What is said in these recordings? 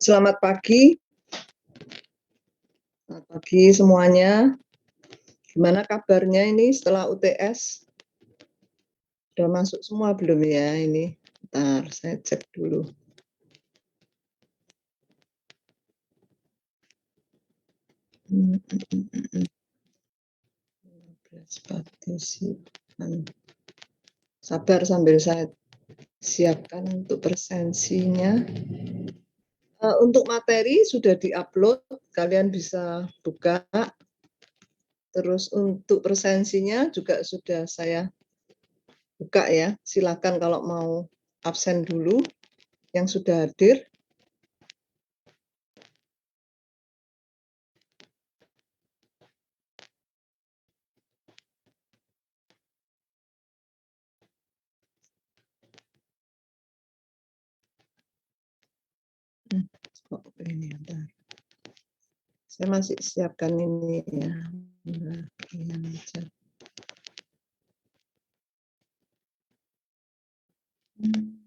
Selamat pagi. Selamat pagi semuanya. Gimana kabarnya ini setelah UTS? Sudah masuk semua belum ya ini? Bentar, saya cek dulu. Hmm, 15 partisipan. Sabar sambil saya siapkan untuk presensinya. Untuk materi sudah di-upload, kalian bisa buka. Terus untuk presensinya juga sudah saya buka ya. Silakan kalau mau absen dulu yang sudah hadir. Kok ini bentar. Saya masih siapkan ini ya. Bagian aja. Hmm.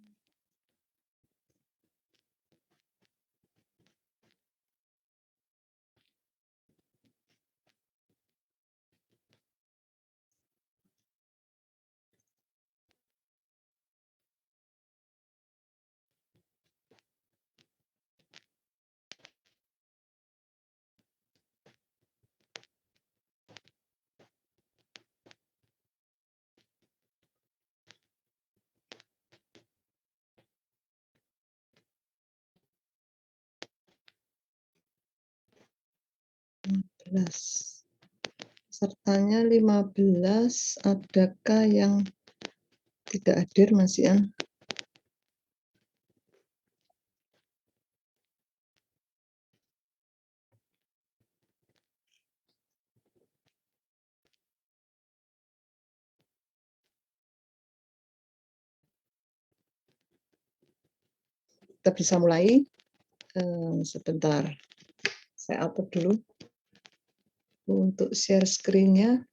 15. Pesertanya 15, adakah yang tidak hadir Mas Ian? Kita bisa mulai. Sebentar, saya upload dulu untuk share screen-nya.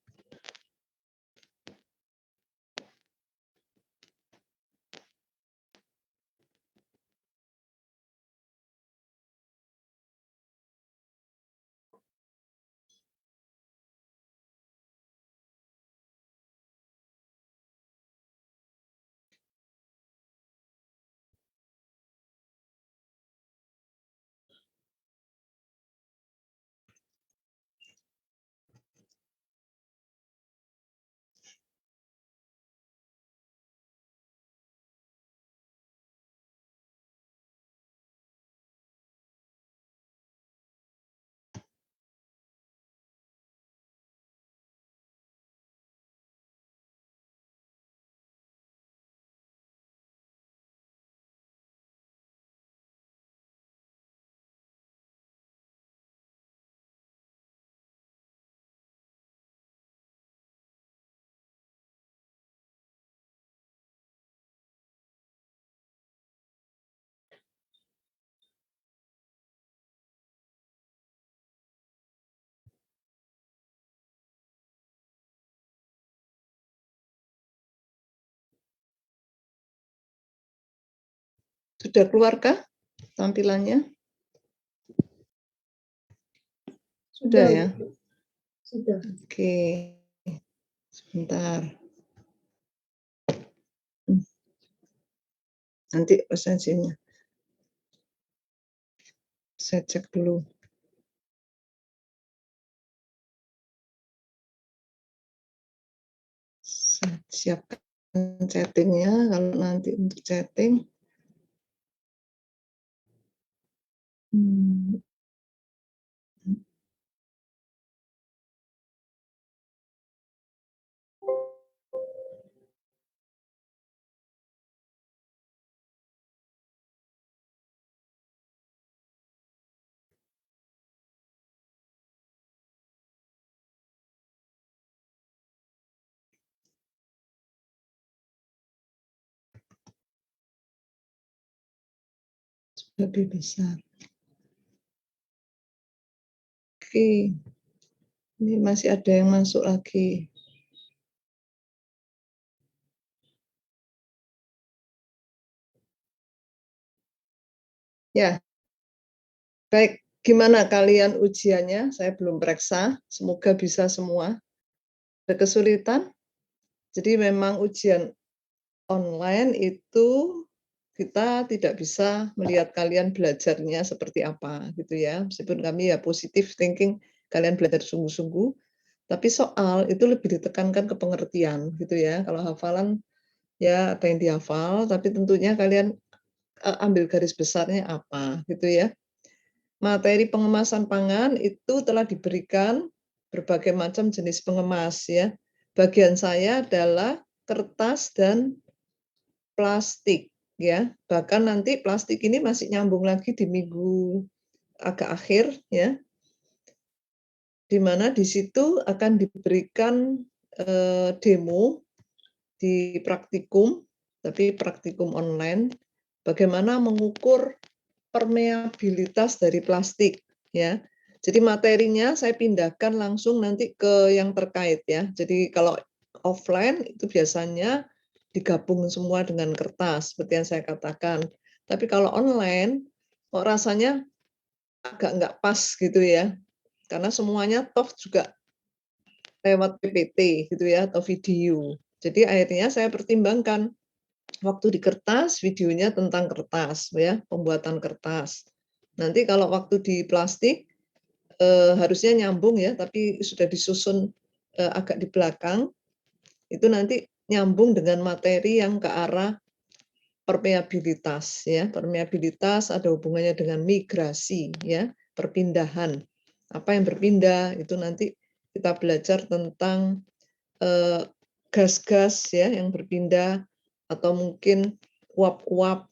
Sudah keluarkah tampilannya? Sudah ya? Sudah. Oke. Sebentar. Nanti presensinya. Saya cek dulu. Saya siapkan chatting-nya, kalau nanti untuk chatting. Lebih besar. Oke. Ini masih ada yang masuk lagi. Ya. Baik, gimana kalian ujiannya? Saya belum periksa, semoga bisa semua. Ada kesulitan? Jadi memang ujian online itu kita tidak bisa melihat kalian belajarnya seperti apa gitu ya. Meskipun kami ya positive thinking kalian belajar sungguh-sungguh, tapi soal itu lebih ditekankan ke pengertian gitu ya. Kalau hafalan ya apa yang dihafal, tapi tentunya kalian ambil garis besarnya apa gitu ya. Materi pengemasan pangan itu telah diberikan berbagai macam jenis pengemas ya. Bagian saya adalah kertas dan plastik ya. Bahkan nanti plastik ini masih nyambung lagi di minggu agak akhir ya, di mana di situ akan diberikan demo di praktikum, tapi praktikum online, bagaimana mengukur permeabilitas dari plastik ya. Jadi materinya saya pindahkan langsung nanti ke yang terkait ya. Jadi kalau offline itu biasanya digabung semua dengan kertas seperti yang saya katakan. Tapi kalau online kok rasanya agak nggak pas gitu ya. Karena semuanya toh juga lewat PPT gitu ya atau video. Jadi akhirnya saya pertimbangkan waktu di kertas, videonya tentang kertas ya, pembuatan kertas. Nanti kalau waktu di plastik, harusnya nyambung ya, tapi sudah disusun, agak di belakang, itu nanti nyambung dengan materi yang ke arah permeabilitas ya. Permeabilitas ada hubungannya dengan migrasi ya, perpindahan. Apa yang berpindah, itu nanti kita belajar tentang, gas-gas ya yang berpindah, atau mungkin uap-uap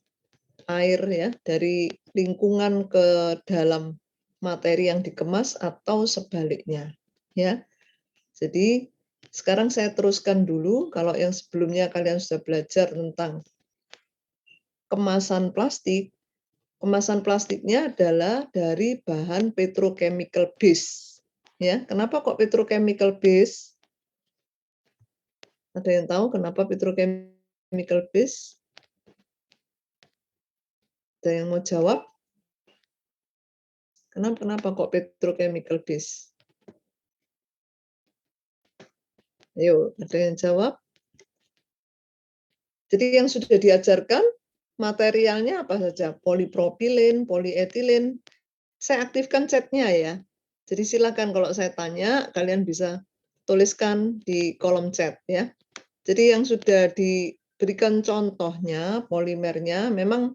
air ya, dari lingkungan ke dalam materi yang dikemas atau sebaliknya, ya. Jadi, sekarang saya teruskan dulu, kalau yang sebelumnya kalian sudah belajar tentang kemasan plastiknya adalah dari bahan petrochemical base, ya. Kenapa kok petrochemical base? Ada yang tahu kenapa petrochemical base? Ada yang mau jawab? Kenapa kok petrochemical base? Ayo, ada yang jawab? Jadi yang sudah diajarkan materialnya apa saja? Polipropilen, polietilen. Saya aktifkan chatnya ya. Jadi silakan kalau saya tanya, kalian bisa tuliskan di kolom chat ya. Jadi yang sudah diberikan contohnya, polimernya, memang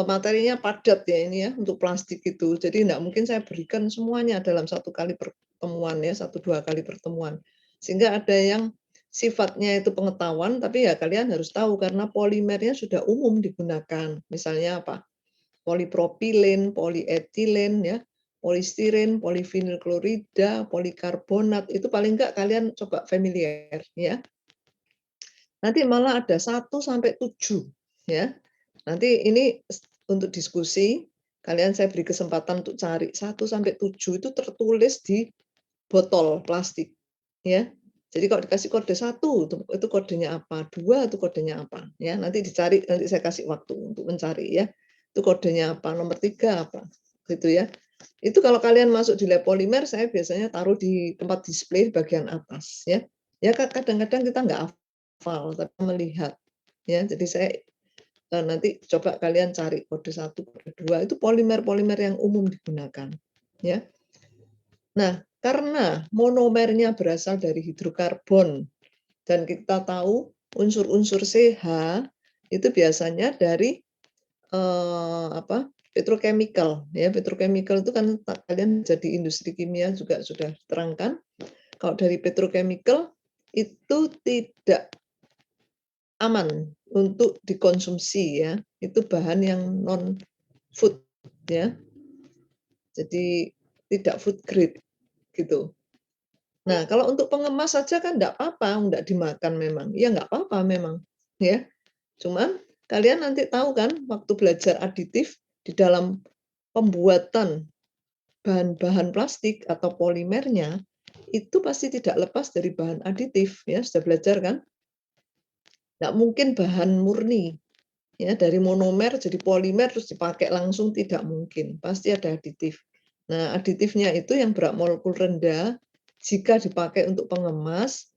materinya padat ya ini ya untuk plastik itu. Jadi tidak mungkin saya berikan semuanya dalam satu kali pertemuan ya, 1-2 kali pertemuan. Sehingga ada yang sifatnya itu pengetahuan, tapi ya kalian harus tahu karena polimernya sudah umum digunakan. Misalnya apa? Polipropilen, polietilen ya, polistiren, polivinil klorida, polikarbonat, itu paling enggak kalian coba familiar ya. Nanti malah ada 1-7 ya. Nanti ini untuk diskusi, kalian saya beri kesempatan untuk cari 1-7 itu tertulis di botol plastik ya. Jadi kalau dikasih kode 1 itu kodenya apa, 2 itu kodenya apa ya. Nanti dicari, nanti saya kasih waktu untuk mencari ya. Itu kodenya apa, nomor 3 apa, gitu ya. Itu kalau kalian masuk di lab polimer, saya biasanya taruh di tempat display bagian atas ya. Ya kadang-kadang kita nggak hafal, tapi melihat ya. Jadi saya nanti coba kalian cari kode 1, kode 2 itu polimer-polimer yang umum digunakan ya. Nah, karena monomernya berasal dari hidrokarbon dan kita tahu unsur-unsur CH itu biasanya dari petrochemical ya. Petrochemical itu kan kalian jadi industri kimia juga sudah terangkan. Kalau dari petrochemical itu tidak aman untuk dikonsumsi ya. Itu bahan yang non food ya. Jadi tidak food grade gitu. Nah, kalau untuk pengemas saja kan enggak apa-apa, enggak dimakan memang. Ya enggak apa-apa memang, ya. Cuman kalian nanti tahu kan waktu belajar aditif di dalam pembuatan bahan-bahan plastik atau polimernya, itu pasti tidak lepas dari bahan aditif ya, sudah belajar kan? Enggak mungkin bahan murni. Ya, dari monomer jadi polimer terus dipakai langsung tidak mungkin, pasti ada aditif. Nah, aditifnya itu yang berat molekul rendah, jika dipakai untuk pengemas,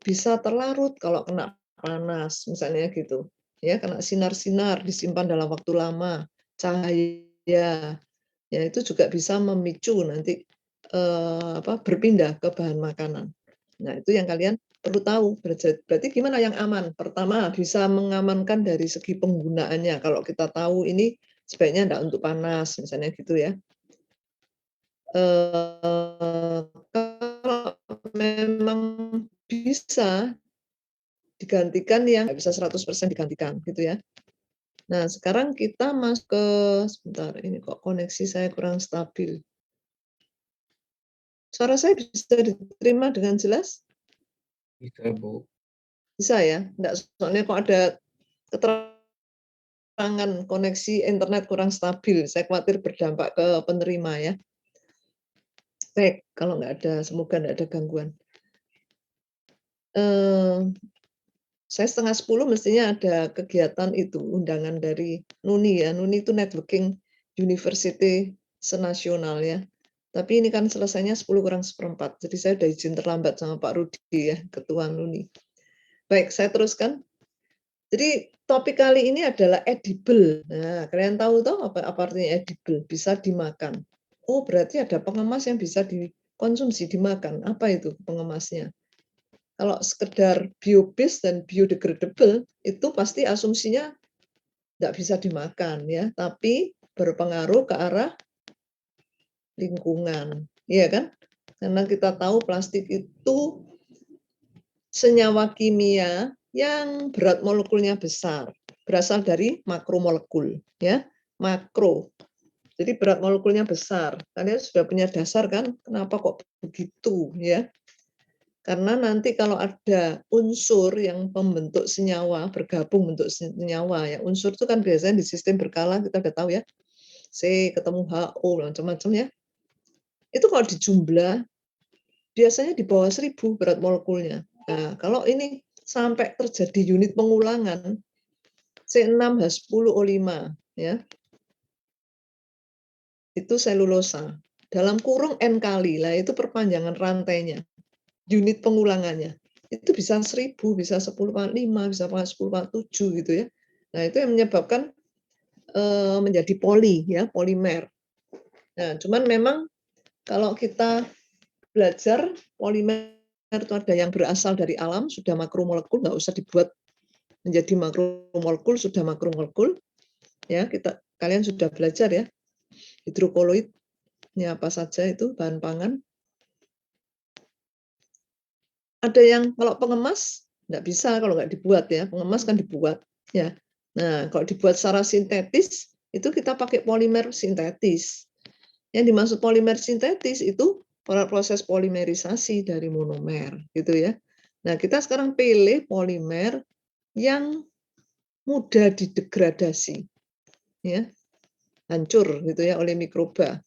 bisa terlarut kalau kena panas, misalnya gitu. Ya, kena sinar-sinar, disimpan dalam waktu lama, cahaya, ya itu juga bisa memicu nanti berpindah ke bahan makanan. Nah, itu yang kalian perlu tahu. Berarti gimana yang aman? Pertama, bisa mengamankan dari segi penggunaannya. Kalau kita tahu ini sebaiknya enggak untuk panas, misalnya gitu ya. Kalau memang bisa digantikan yang nggak bisa 100% digantikan, gitu ya. Nah, sekarang kita masuk ke sebentar, ini kok koneksi saya kurang stabil. Suara saya bisa diterima dengan jelas? Bisa, Bu. Bisa ya? Enggak, soalnya kok ada keterangan koneksi internet kurang stabil, saya khawatir berdampak ke penerima ya. Baik, kalau nggak ada, semoga nggak ada gangguan. Saya 9:30 mestinya ada kegiatan itu, undangan dari NUNI ya, NUNI itu Networking University Senasional ya. Tapi ini kan selesainya 10 kurang seperempat, jadi saya udah izin terlambat sama Pak Rudi ya, Ketua NUNI. Baik, saya teruskan. Jadi topik kali ini adalah edible. Nah, kalian tahu toh apa artinya edible? Bisa dimakan. Oh, berarti ada pengemas yang bisa dikonsumsi, dimakan. Apa itu pengemasnya? Kalau sekedar bio-based dan biodegradable, itu pasti asumsinya nggak bisa dimakan ya, tapi berpengaruh ke arah lingkungan, iya kan? Karena kita tahu plastik itu senyawa kimia yang berat molekulnya besar, berasal dari makromolekul, ya, makro. Jadi berat molekulnya besar. Kalian sudah punya dasar kan, kenapa kok begitu, ya? Karena nanti kalau ada unsur yang membentuk senyawa, bergabung bentuk senyawa, ya, unsur itu kan biasanya di sistem berkala kita udah tahu ya, C ketemu HO, macam-macam ya. Itu kalau dijumlah, biasanya di bawah 1000 berat molekulnya. Nah, kalau ini sampai terjadi unit pengulangan C6H10O5 ya, itu selulosa. Dalam kurung N kali, lah itu perpanjangan rantainya, unit pengulangannya. Itu bisa 1000, bisa 10/5, bisa 10/7 gitu ya. Nah, itu yang menyebabkan menjadi poli ya, polimer. Nah, cuman memang kalau kita belajar polimer itu ada yang berasal dari alam, sudah makromolekul, nggak usah dibuat menjadi makromolekul, sudah makromolekul. Ya, kalian sudah belajar ya, hidrokoloidnya apa saja itu bahan pangan. Ada yang kalau pengemas nggak bisa kalau nggak dibuat ya, pengemas kan dibuat ya. Nah, kalau dibuat secara sintetis itu kita pakai polimer sintetis. Yang dimaksud polimer sintetis itu proses polimerisasi dari monomer gitu ya. Nah, kita sekarang pilih polimer yang mudah didegradasi ya, hancur gitu ya oleh mikroba.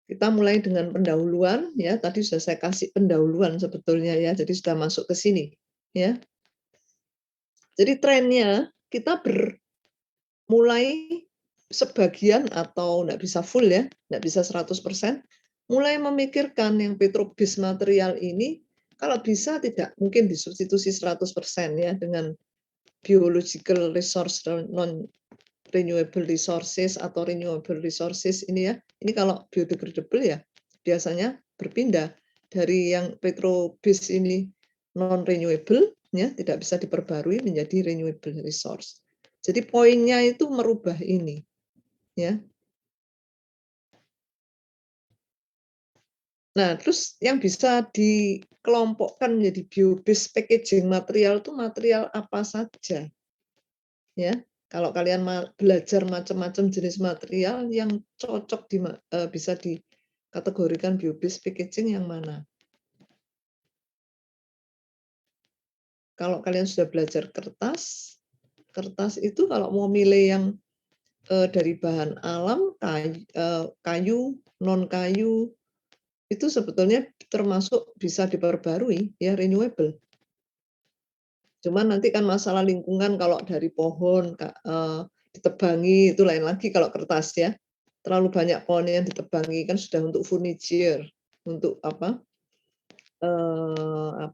Kita mulai dengan pendahuluan ya, tadi sudah saya kasih pendahuluan sebetulnya ya, jadi sudah masuk ke sini ya. Jadi trennya kita mulai sebagian atau enggak bisa full ya, enggak bisa 100%, mulai memikirkan yang petrobased material ini kalau bisa tidak mungkin disubstitusi 100% ya dengan biological resource non renewable resources atau renewable resources ini ya. Ini kalau biodegradable ya biasanya berpindah dari yang petrobased ini non renewable ya, tidak bisa diperbarui menjadi renewable resource. Jadi poinnya itu merubah ini ya. Nah, terus yang bisa dikelompokkan menjadi bio-based packaging material itu material apa saja ya. Kalau kalian belajar macam-macam jenis material yang cocok bisa dikategorikan bio-based packaging yang mana? Kalau kalian sudah belajar kertas, kertas itu kalau mau milih yang dari bahan alam, kayu, non kayu, itu sebetulnya termasuk bisa diperbarui ya, renewable. Cuman nanti kan masalah lingkungan kalau dari pohon, ditebangi itu lain lagi kalau kertas ya. Terlalu banyak pohon yang ditebangi kan sudah untuk furniture, untuk apa, ap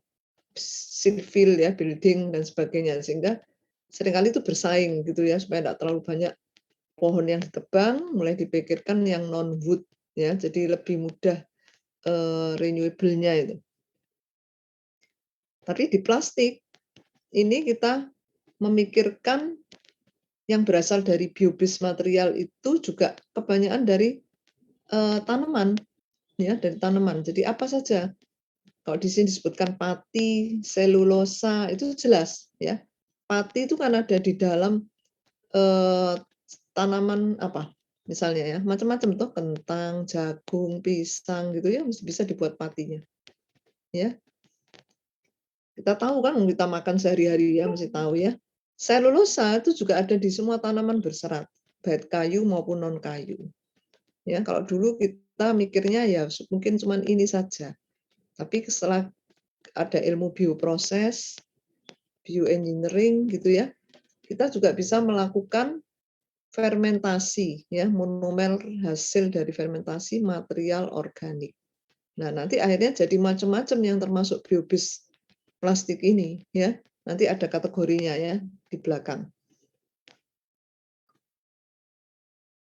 sivil ya, building dan sebagainya. Sehingga seringkali itu bersaing gitu ya, supaya tidak terlalu banyak pohon yang ditebang, mulai dipikirkan yang non wood ya, jadi lebih mudah, renewable-nya itu. Tapi di plastik, ini kita memikirkan yang berasal dari bio-based material itu juga kebanyakan dari, tanaman ya, dari tanaman. Jadi apa saja, kalau di sini disebutkan pati, selulosa, itu jelas ya. Pati itu kan ada di dalam, eee, tanaman apa, misalnya ya, macam-macam tuh, kentang, jagung, pisang gitu ya, bisa dibuat patinya, ya. Kita tahu kan, kita makan sehari-hari ya, mesti tahu ya. Selulosa itu juga ada di semua tanaman berserat, baik kayu maupun non kayu. Ya, kalau dulu kita mikirnya ya mungkin cuman ini saja. Tapi setelah ada ilmu bioproses, bioengineering gitu ya, kita juga bisa melakukan fermentasi ya, monomer hasil dari fermentasi material organik. Nah, nanti akhirnya jadi macam-macam yang termasuk biobased plastik ini ya. Nanti ada kategorinya ya di belakang.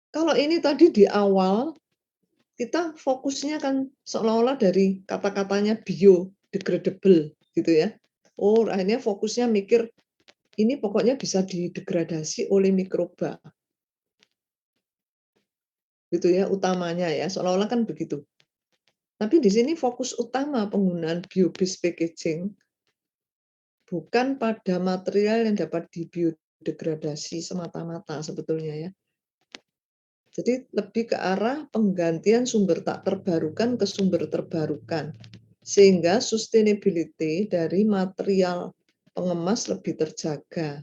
Kalau ini tadi di awal kita fokusnya kan seolah-olah dari kata-katanya biodegradable gitu ya. Oh, akhirnya fokusnya mikir ini pokoknya bisa didegradasi oleh mikroba. Gitu ya, utamanya ya, seolah-olah kan begitu. Tapi di sini fokus utama penggunaan bio-based packaging bukan pada material yang dapat dibiodegradasi semata-mata sebetulnya ya. Jadi lebih ke arah penggantian sumber tak terbarukan ke sumber terbarukan. Sehingga sustainability dari material pengemas lebih terjaga.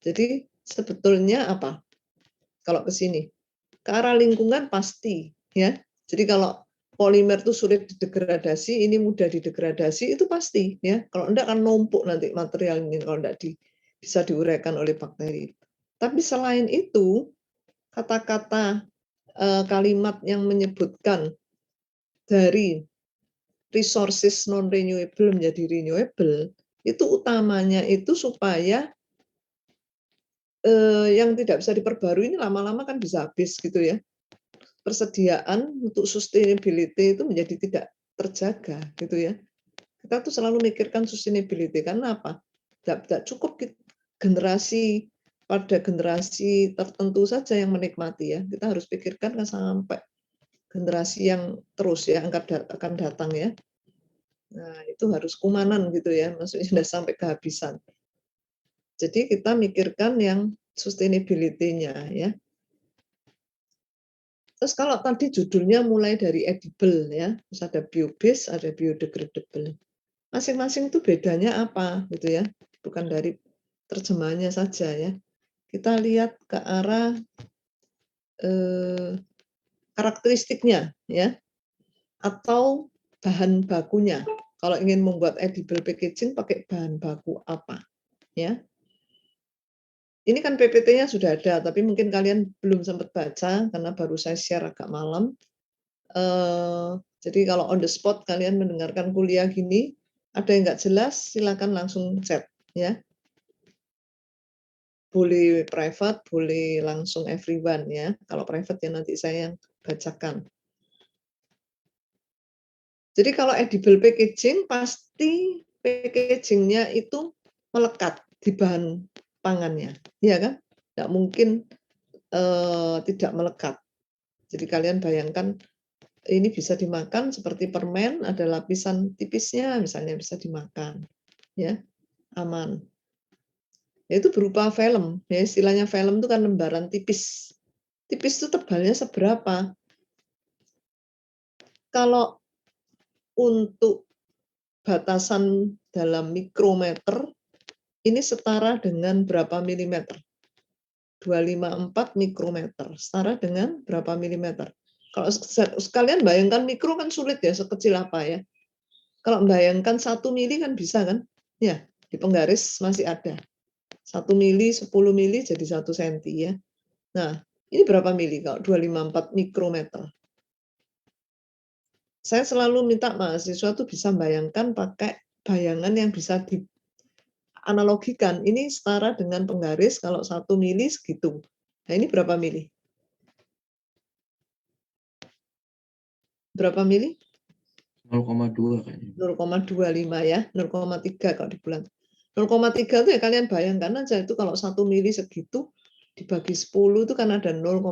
Jadi sebetulnya apa? Kalau ke sini, ke arah lingkungan pasti ya. Jadi kalau polimer itu sulit didegradasi, ini mudah didegradasi itu pasti ya. Kalau enggak kan numpuk nanti material ini kalau enggak bisa diuraikan oleh bakteri. Tapi selain itu, kata-kata kalimat yang menyebutkan dari resources non renewable menjadi renewable itu utamanya itu supaya yang tidak bisa diperbarui ini lama-lama kan bisa habis gitu ya. Persediaan untuk sustainability itu menjadi tidak terjaga gitu ya. Kita tuh selalu mikirkan sustainability karena apa? Tidak cukup generasi pada generasi tertentu saja yang menikmati ya. Kita harus pikirkan kan sampai generasi yang terus ya akan datang ya. Nah, itu harus kumanan gitu ya, maksudnya sudah sampai kehabisan. Jadi kita mikirkan yang sustainability-nya ya. Terus kalau tadi judulnya mulai dari edible ya, terus ada bio-based, ada biodegradable. Masing-masing itu bedanya apa gitu ya, bukan dari terjemahannya saja ya. Kita lihat ke arah karakteristiknya ya, atau bahan bakunya. Kalau ingin membuat edible packaging pakai bahan baku apa ya. Ini kan PPT-nya sudah ada, tapi mungkin kalian belum sempat baca karena baru saya share agak malam. Jadi kalau on the spot kalian mendengarkan kuliah gini, ada yang nggak jelas, silakan langsung chat ya. Boleh private, boleh langsung everyone ya. Kalau private ya nanti saya yang bacakan. Jadi kalau edible packaging pasti packaging-nya itu melekat di bahan pangannya, ya kan? Nggak mungkin tidak melekat. Jadi kalian bayangkan ini bisa dimakan seperti permen, ada lapisan tipisnya misalnya bisa dimakan, ya aman. Itu berupa film, ya istilahnya film itu kan lembaran tipis. Tipis itu tebalnya seberapa? Kalau untuk batasan dalam mikrometer, ini setara dengan berapa milimeter? 254 mikrometer, setara dengan berapa milimeter? Kalau sekalian bayangkan mikro kan sulit ya, sekecil apa ya. Kalau bayangkan 1 mili kan bisa kan? Ya. Di penggaris masih ada. 1 mili, 10 mili jadi 1 senti ya. Nah, ini berapa mili kalau 254 mikrometer? Saya selalu minta mahasiswa tuh bisa bayangkan pakai bayangan yang bisa dianalogikan. Ini setara dengan penggaris kalau 1 mili segitu. Nah, ini berapa mili? Berapa mili? 0,2 kayaknya. 0,25 ya, 0,3 kalau di bulan. 0,3 itu ya kalian bayangkan aja itu kalau 1 mili segitu dibagi 10 itu kan ada 0,1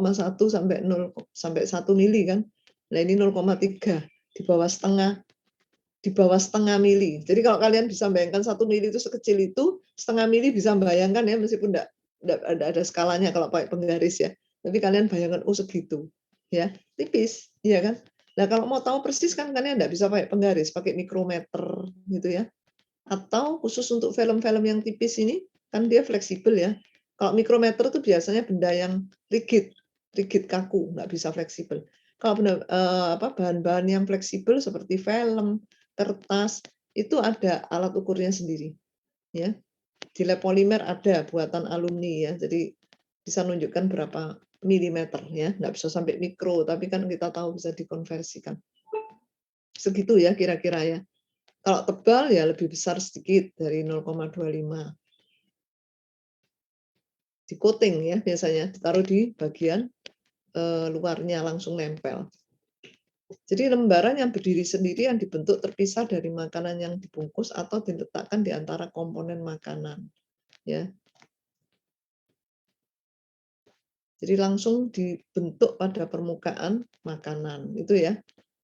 sampai 0 sampai 1 mili kan. Nah, ini 0,3 di bawah setengah mili. Jadi kalau kalian bisa bayangkan 1 mili itu sekecil itu, setengah mili bisa bayangkan ya meskipun enggak ada skalanya kalau pakai penggaris ya. Tapi kalian bayangkan oh segitu. Ya, tipis, iya kan? Nah, kalau mau tahu persis kan kalian enggak bisa pakai penggaris, pakai mikrometer gitu ya. Atau khusus untuk film-film yang tipis ini kan dia fleksibel ya. Kalau mikrometer itu biasanya benda yang rigid kaku, nggak bisa fleksibel. Kalau bahan-bahan yang fleksibel seperti film, kertas, itu ada alat ukurnya sendiri, ya. Di lab polimer ada buatan alumni ya, jadi bisa menunjukkan berapa milimeter ya, nggak bisa sampai mikro, tapi kan kita tahu bisa dikonversikan. Segitu ya kira-kira ya. Kalau tebal ya lebih besar sedikit dari 0,25. Di coating ya biasanya, ditaruh di bagian luarnya langsung nempel. Jadi lembaran yang berdiri sendiri yang dibentuk terpisah dari makanan yang dibungkus atau diletakkan di antara komponen makanan. Ya. Jadi langsung dibentuk pada permukaan makanan, itu ya.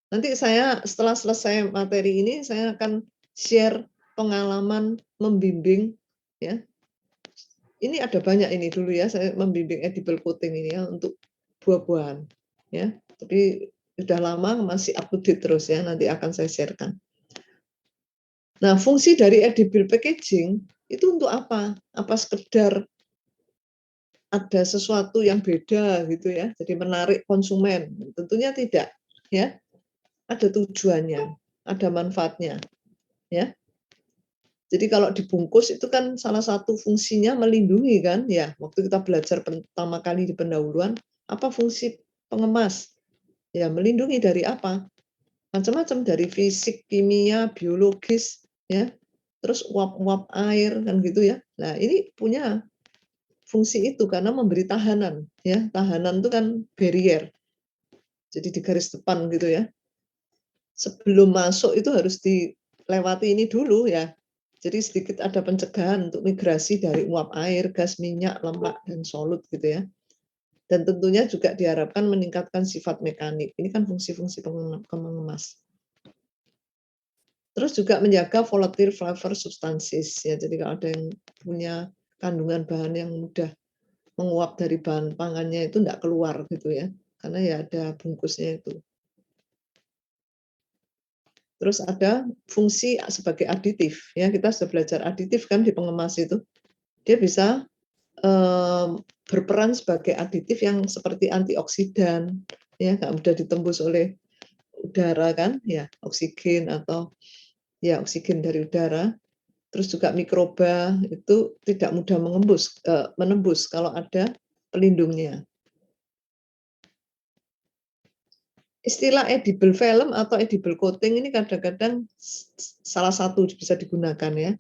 Nanti saya setelah selesai materi ini saya akan share pengalaman membimbing ya. Ini ada banyak ini dulu ya, saya membimbing edible coating ini ya untuk buah-buahan ya. Tapi sudah lama masih up to date terus ya, nanti akan saya sharekan. Nah, fungsi dari edible packaging itu untuk apa? Apa sekedar ada sesuatu yang beda gitu ya, jadi menarik konsumen? Tentunya tidak ya. Ada tujuannya, ada manfaatnya ya. Jadi kalau dibungkus itu kan salah satu fungsinya melindungi kan ya. Waktu kita belajar pertama kali di pendahuluan, apa fungsi pengemas? Ya melindungi dari apa? Macam-macam, dari fisik, kimia, biologis ya. Terus uap-uap air kan gitu ya. Nah, ini punya fungsi itu karena memberi tahanan ya. Tahanan itu kan barrier. Jadi di garis depan gitu ya. Sebelum masuk itu harus dilewati ini dulu ya. Jadi sedikit ada pencegahan untuk migrasi dari uap air, gas, minyak, lemak, dan solut gitu ya. Dan tentunya juga diharapkan meningkatkan sifat mekanik. Ini kan fungsi-fungsi pengemas. Terus juga menjaga volatile flavor substances ya. Jadi kalau ada yang punya kandungan bahan yang mudah menguap dari bahan pangannya itu enggak keluar gitu ya. Karena ya ada bungkusnya itu. Terus ada fungsi sebagai aditif ya, kita sudah belajar aditif kan di pengemas itu. Dia bisa berperan sebagai aditif yang seperti antioksidan ya, nggak mudah ditembus oleh udara kan ya, oksigen atau ya oksigen dari udara. Terus juga mikroba itu tidak mudah menembus kalau ada pelindungnya. Istilah edible film atau edible coating ini kadang-kadang salah satu bisa digunakan ya.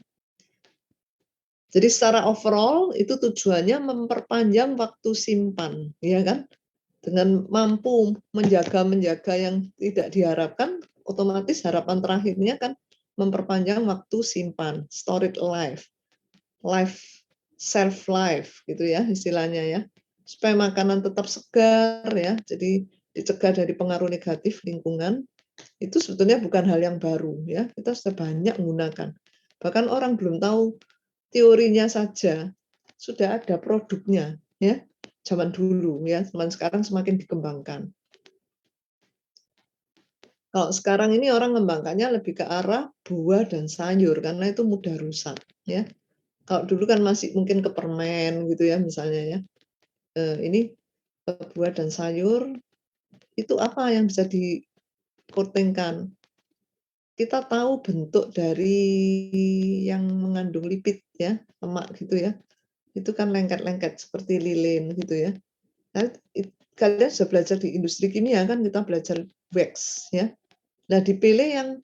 Jadi secara overall itu tujuannya memperpanjang waktu simpan, ya kan? Dengan mampu menjaga yang tidak diharapkan, otomatis harapan terakhirnya kan memperpanjang waktu simpan, storage shelf life gitu ya istilahnya ya. Supaya makanan tetap segar ya. Jadi dicegah dari pengaruh negatif lingkungan. Itu sebetulnya bukan hal yang baru ya. Kita sudah banyak menggunakan. Bahkan orang belum tahu teorinya saja sudah ada produknya ya. Zaman dulu ya, zaman sekarang semakin dikembangkan. Kalau sekarang ini orang mengembangkannya lebih ke arah buah dan sayur karena itu mudah rusak ya. Kalau dulu kan masih mungkin ke permen gitu ya misalnya ya. Ini buah dan sayur itu apa yang bisa di-coating-kan? kita tahu bentuk dari yang mengandung lipid ya, lemak gitu ya, itu kan lengket-lengket seperti lilin gitu ya. Nah, kalian sudah belajar di industri kimia kan, kita belajar wax ya. Nah, dipilih yang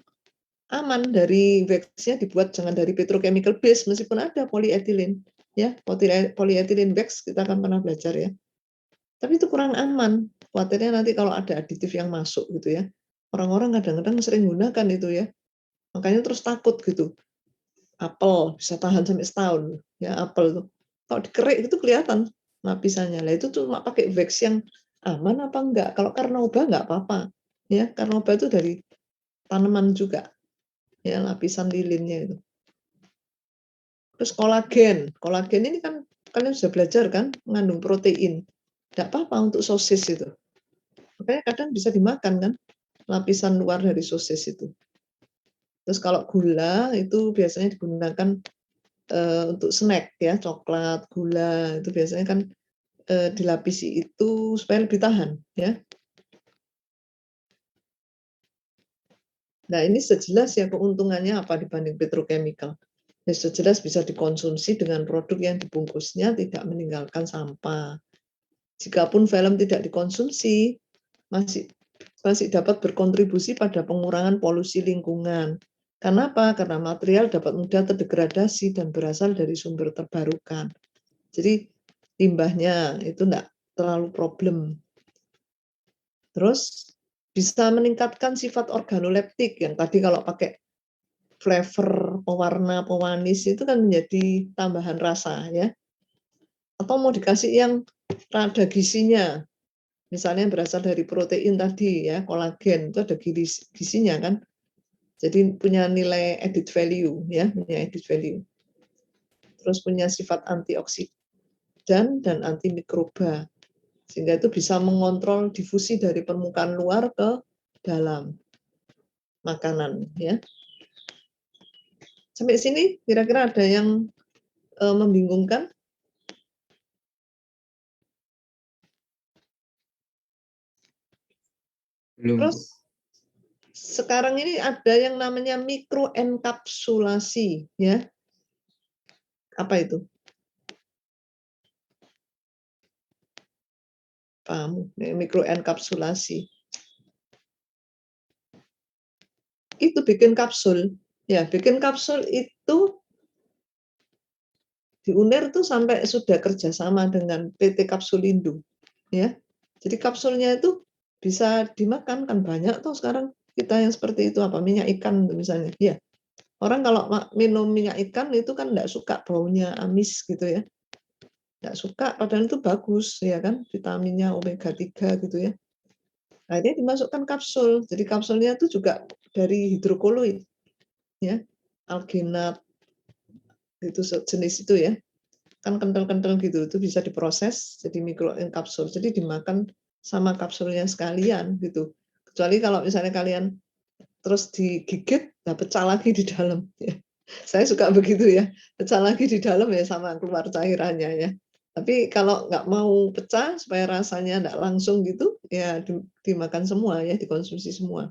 aman, dari wax-nya dibuat jangan dari petrochemical base, meskipun ada polyethylene ya, polyethylene wax kita akan pernah belajar ya. Tapi itu kurang aman, khawatirnya nanti kalau ada aditif yang masuk gitu ya. Orang-orang kadang-kadang sering gunakan itu ya, makanya terus takut gitu. Apel bisa tahan sampai setahun ya, apel tuh. Kalau dikerik itu kelihatan lapisannya. Lah itu cuma pakai wax yang aman apa enggak? Kalau Carnauba enggak apa-apa. Ya, Carnauba itu dari tanaman juga. Ya, lapisan lilinnya itu. Terus kolagen. Kolagen ini kan kalian sudah belajar kan, mengandung protein. Enggak apa-apa untuk sosis itu. Makanya kadang bisa dimakan kan, lapisan luar dari sosis itu. Terus kalau gula itu biasanya digunakan untuk snack ya, coklat, gula, itu biasanya kan, dilapisi itu supaya lebih tahan ya. Nah, ini sejelas ya keuntungannya apa dibanding petrochemical. Ya sejelas bisa dikonsumsi dengan produk yang dibungkusnya tidak meninggalkan sampah. Jikapun film tidak dikonsumsi, masih masih dapat berkontribusi pada pengurangan polusi lingkungan. Karena apa? Karena material dapat mudah terdegradasi dan berasal dari sumber terbarukan. Jadi limbahnya itu enggak terlalu problem. Terus bisa meningkatkan sifat organoleptik yang tadi kalau pakai flavor, pewarna, pewanis itu kan menjadi tambahan rasa ya. Atau mau dikasih yang ada gizinya, misalnya berasal dari protein tadi ya, kolagen itu ada gizinya kan. Jadi punya nilai added value ya, punya added value. Terus punya sifat antioksidan dan antimikroba. Sehingga itu bisa mengontrol difusi dari permukaan luar ke dalam makanan ya. Sampai sini kira-kira ada yang membingungkan? Belum, Bu. Terus sekarang ini ada yang namanya mikroenkapsulasi ya. Apa itu? Paham, mikroenkapsulasi. Itu bikin kapsul. Ya, bikin kapsul itu di UNER tuh sampai sudah kerjasama dengan PT Kapsulindo. Ya. Jadi kapsulnya itu bisa dimakan, kan banyak tuh sekarang kita yang seperti itu, apa minyak ikan misalnya. Ya. Orang kalau minum minyak ikan itu kan enggak suka baunya amis gitu ya. Enggak suka, padahal itu bagus ya kan, vitaminnya omega 3 gitu ya. Akhirnya dimasukkan kapsul. Jadi kapsulnya itu juga dari hidrokoloid ya, alginat itu jenis itu ya. Kan kental-kental gitu, itu bisa diproses jadi mikroenkapsul. Jadi dimakan sama kapsulnya sekalian gitu. Kecuali kalau misalnya kalian terus digigit, nah pecah lagi di dalam ya. Saya suka begitu ya, pecah lagi di dalam ya sama keluar cairannya ya. Tapi kalau nggak mau pecah supaya rasanya nggak langsung gitu, ya dimakan semua ya, dikonsumsi semua.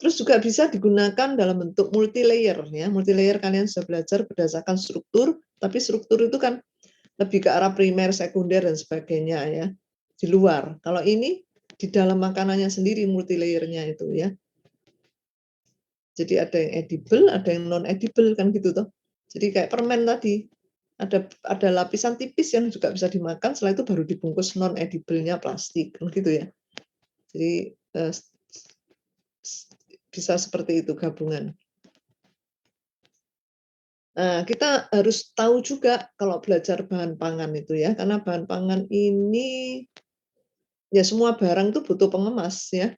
Terus juga bisa digunakan dalam bentuk multilayer ya. Multilayer kalian sudah belajar berdasarkan struktur, tapi struktur itu kan lebih ke arah primer, sekunder dan sebagainya ya. Di luar. Kalau ini di dalam makanannya sendiri multilayernya itu ya. Jadi ada yang edible, ada yang non edible kan gitu toh. Jadi kayak permen tadi. Ada lapisan tipis yang juga bisa dimakan, setelah itu baru dibungkus non edible-nya plastik kan gitu ya. Jadi bisa seperti itu gabungan. Nah, kita harus tahu juga kalau belajar bahan pangan itu ya, karena bahan pangan ini ya semua barang itu butuh pengemas ya.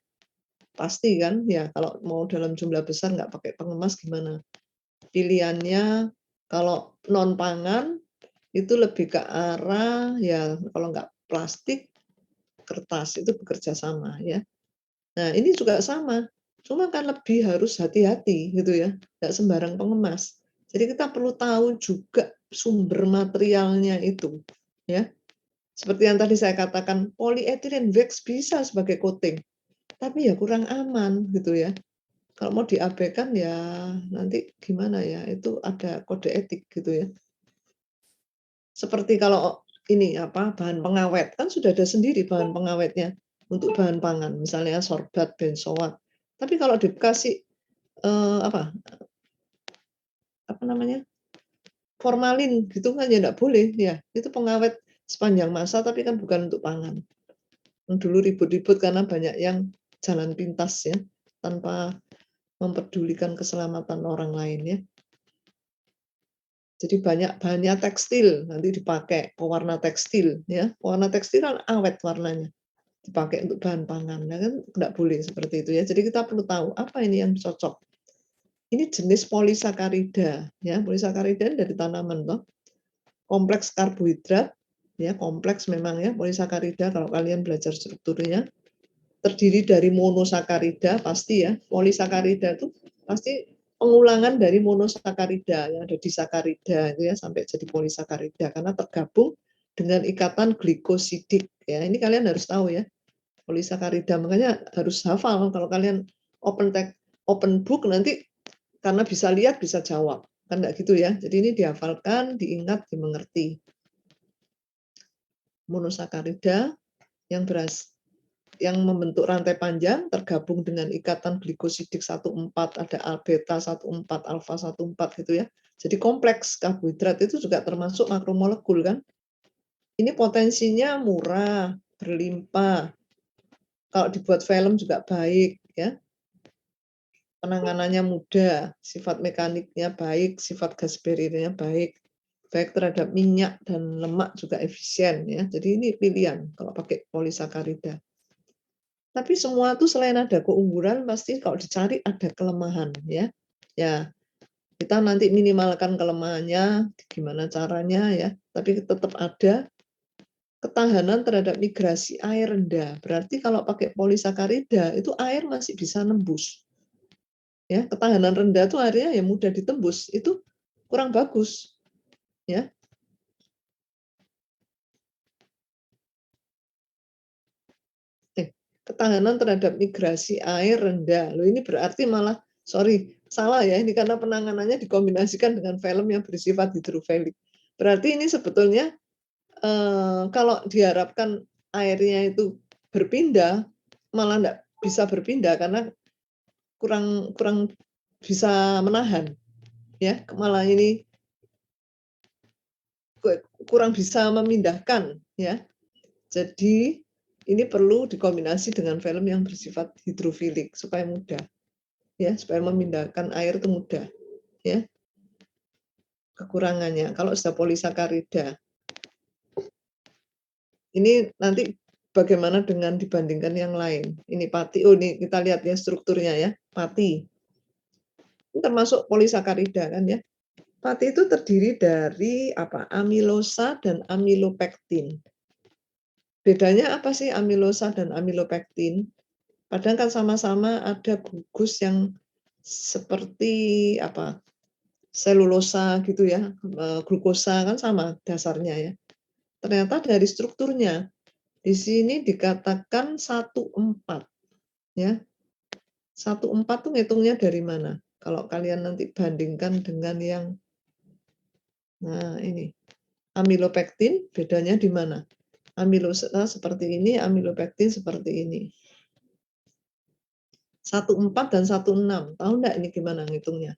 Pasti kan ya, kalau mau dalam jumlah besar nggak pakai pengemas gimana? Pilihannya kalau non pangan itu lebih ke arah ya kalau nggak plastik, kertas itu bekerja sama ya. Nah, ini juga sama, cuma kan lebih harus hati-hati gitu ya, nggak sembarang pengemas. Jadi kita perlu tahu juga sumber materialnya itu, ya. Seperti yang tadi saya katakan, polyethylene wax bisa sebagai coating, tapi ya kurang aman gitu ya. Kalau mau diabaikan ya nanti gimana ya, itu ada kode etik gitu ya. Seperti kalau ini, apa, bahan pengawet, kan sudah ada sendiri bahan pengawetnya untuk bahan pangan, misalnya sorbat, benzoat. Tapi kalau dikasih, apa namanya, formalin gitu kan ya nggak boleh ya, itu pengawet sepanjang masa tapi kan bukan untuk pangan. Dulu ribut-ribut karena banyak yang jalan pintas ya, tanpa mempedulikan keselamatan orang lain ya. Jadi banyak bahannya tekstil, nanti dipakai pewarna tekstil ya, pewarna tekstil kan awet warnanya, dipakai untuk bahan pangan, ya kan nggak boleh seperti itu ya. Jadi kita perlu tahu apa ini yang cocok. Ini jenis polisakarida ya, polisakarida dari tanaman toh, kompleks karbohidrat ya, kompleks memang ya polisakarida kalau kalian belajar strukturnya. Terdiri dari monosakarida pasti ya, polisakarida itu pasti pengulangan dari monosakarida yang ada di sakarida itu ya sampai jadi polisakarida karena tergabung dengan ikatan glikosidik ya. Ini kalian harus tahu ya, polisakarida. Makanya harus hafal kalau kalian open text, open book nanti karena bisa lihat bisa jawab. Kan enggak gitu ya. Jadi ini dihafalkan, diingat, dimengerti. Monosakarida yang yang membentuk rantai panjang tergabung dengan ikatan glikosidik 1,4, ada beta 1,4, alfa 1,4 gitu ya. Jadi kompleks karbohidrat itu juga termasuk makromolekul kan. Ini potensinya murah, berlimpah. Kalau dibuat film juga baik ya. Penanganannya mudah, sifat mekaniknya baik, sifat gas bariernya baik. Baik terhadap minyak dan lemak juga efisien ya. Jadi ini pilihan kalau pakai polisakarida. Tapi semua itu selain ada keunggulan pasti kalau dicari ada kelemahan ya. Ya, kita nanti minimalkan kelemahannya gimana caranya ya, tapi tetap ada ketahanan terhadap migrasi air rendah. Berarti kalau pakai polisakarida itu air masih bisa nembus. Ya, ketahanan rendah itu airnya ya mudah ditembus. Itu kurang bagus ya. Ketahanan terhadap migrasi air rendah. Loh ini berarti malah salah ya ini karena penanganannya dikombinasikan dengan film yang bersifat hidrofilik. Berarti ini sebetulnya kalau diharapkan airnya itu berpindah, malah enggak bisa berpindah karena kurang kurang bisa menahan ya, malah ini kurang bisa memindahkan ya. Jadi ini perlu dikombinasi dengan film yang bersifat hidrofilik supaya mudah. Ya, supaya memindahkan air itu mudah, ya. Kekurangannya kalau sudah polisakarida. Ini nanti bagaimana dengan dibandingkan yang lain. Ini pati, oh ini kita lihat ya strukturnya ya, pati. Ini termasuk polisakarida kan ya. Pati itu terdiri dari apa? Amilosa dan amilopektin. Bedanya apa sih amilosa dan amilopektin? Padahal kan sama-sama ada gugus yang seperti apa? Selulosa gitu ya, glukosa kan sama dasarnya ya. Ternyata dari strukturnya, di sini dikatakan 1,4 ya. 1,4 tuh ngitungnya dari mana? Kalau kalian nanti bandingkan dengan yang nah ini, amilopektin bedanya di mana? Amilosa seperti ini, amilopektin seperti ini. 1,4 dan 1,6. Tahu enggak ini gimana ngitungnya?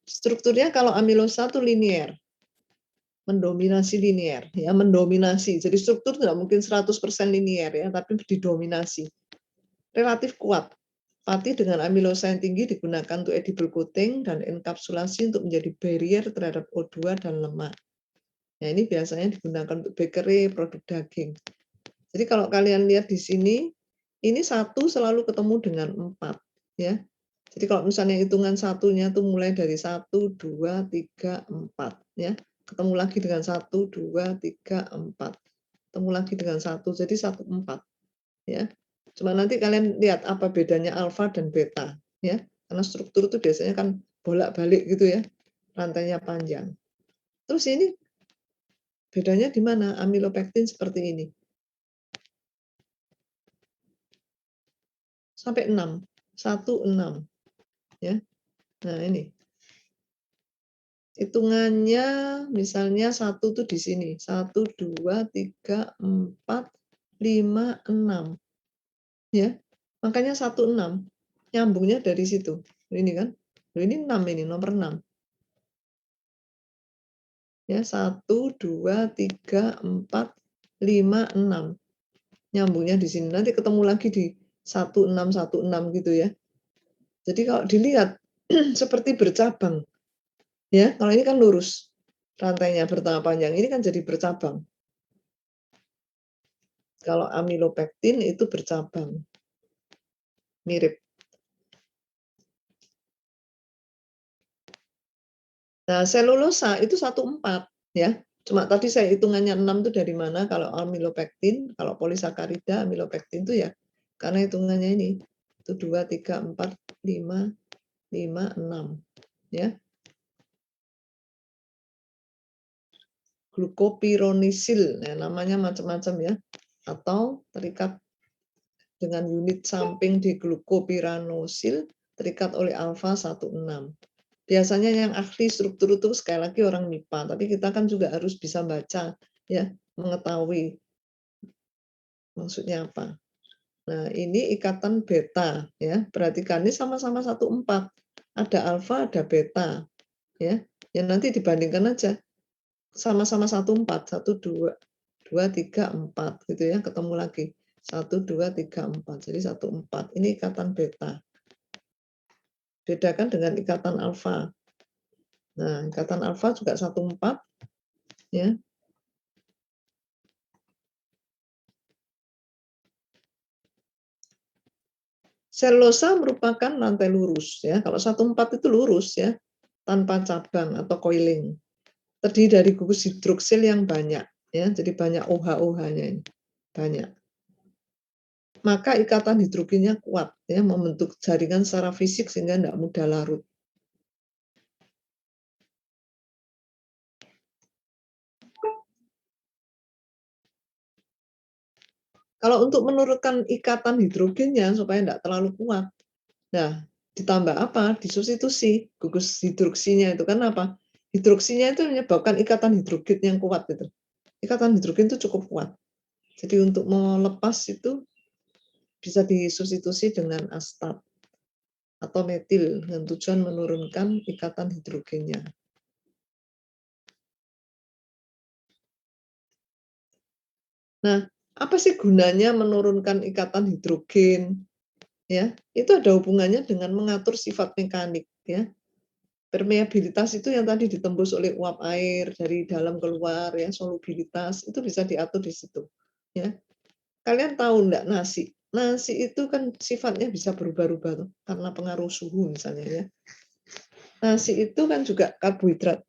Strukturnya kalau amilosa itu linier, mendominasi linier, ya mendominasi. Jadi struktur tidak mungkin 100% linier ya, tapi didominasi. Relatif kuat. Pati dengan amilosa yang tinggi digunakan untuk edible coating dan enkapsulasi untuk menjadi barrier terhadap O2 dan lemak. Nah, ini biasanya digunakan untuk bakery, produk daging. Jadi kalau kalian lihat di sini, ini 1 selalu ketemu dengan 4 ya. Jadi kalau misalnya hitungan satunya tuh mulai dari 1, 2, 3, 4 ya. Ketemu lagi dengan 1, 2, 3, 4. Ketemu lagi dengan 1, jadi 1,4 ya. Cuma nanti kalian lihat apa bedanya alfa dan beta ya. Karena struktur itu biasanya kan bolak-balik gitu ya. Rantainya panjang. Terus ini bedanya di mana? Amilopektin seperti ini. sampai 6. 1, 6. Ya. Nah, ini. Hitungannya misalnya 1 tuh di sini. 1, 2, 3, 4, 5, 6. Ya. Makanya 1, 6. Nyambungnya dari situ. Ini kan. Ini 6 ini, nomor 6. Ya, 1, 2, 3, 4, 5, 6. Nyambungnya di sini. Nanti ketemu lagi di 1, 6, 1, 6 gitu ya. Jadi kalau dilihat seperti bercabang. Ya, kalau ini kan lurus. Rantainya bertambah panjang. Ini kan jadi bercabang. Kalau amilopektin itu bercabang. Mirip. Nah, selulosa itu 1,4 ya. Cuma tadi saya hitungannya 6 itu dari mana kalau amilopektin, kalau polisakarida amilopektin itu ya karena hitungannya ini. Itu 2, 3, 4, 5, 5, 6 ya. Glukopironisil, nah, namanya macam-macam ya. Atau terikat dengan unit samping di glukopiranosil terikat oleh alfa 16. Biasanya yang ahli struktur itu sekali lagi orang MIPA, tapi kita kan juga harus bisa baca ya, mengetahui maksudnya apa. Nah, ini ikatan beta ya. Perhatikan ini sama-sama 1,4. Ada alfa, ada beta ya. Yang nanti dibandingkan aja. Sama-sama 1,4, 1, 2, 2, 3, 4 gitu ya, ketemu lagi. 1, 2, 3, 4. Jadi 1,4. Ini ikatan beta. Bedakan dengan ikatan alfa. Nah, ikatan alfa juga 1,4 ya. Selulosa merupakan rantai lurus ya. Kalau 1,4 itu lurus ya, tanpa cabang atau coiling. Terdiri dari gugus hidroksil yang banyak ya. Jadi banyak OH-OH-nya ini. Banyak. Maka ikatan hidrogennya kuat ya, membentuk jaringan secara fisik sehingga tidak mudah larut. Kalau untuk menurunkan ikatan hidrogennya supaya tidak terlalu kuat, nah ditambah apa? Disubstitusi gugus hidroksinya itu kan apa? Hidroksinya itu menyebabkan ikatan hidrogen yang kuat itu. Ikatan hidrogen itu cukup kuat. Jadi untuk melepas itu bisa disubstitusi dengan astat atau metil dengan tujuan menurunkan ikatan hidrogennya. Nah, apa sih gunanya menurunkan ikatan hidrogen? Ya, itu ada hubungannya dengan mengatur sifat mekanik ya. Permeabilitas itu yang tadi ditembus oleh uap air dari dalam keluar ya, solubilitas itu bisa diatur di situ ya. Kalian tahu enggak nasi? Nasi itu kan sifatnya bisa berubah-ubah tuh karena pengaruh suhu misalnya ya. Nasi itu kan juga karbohidrat.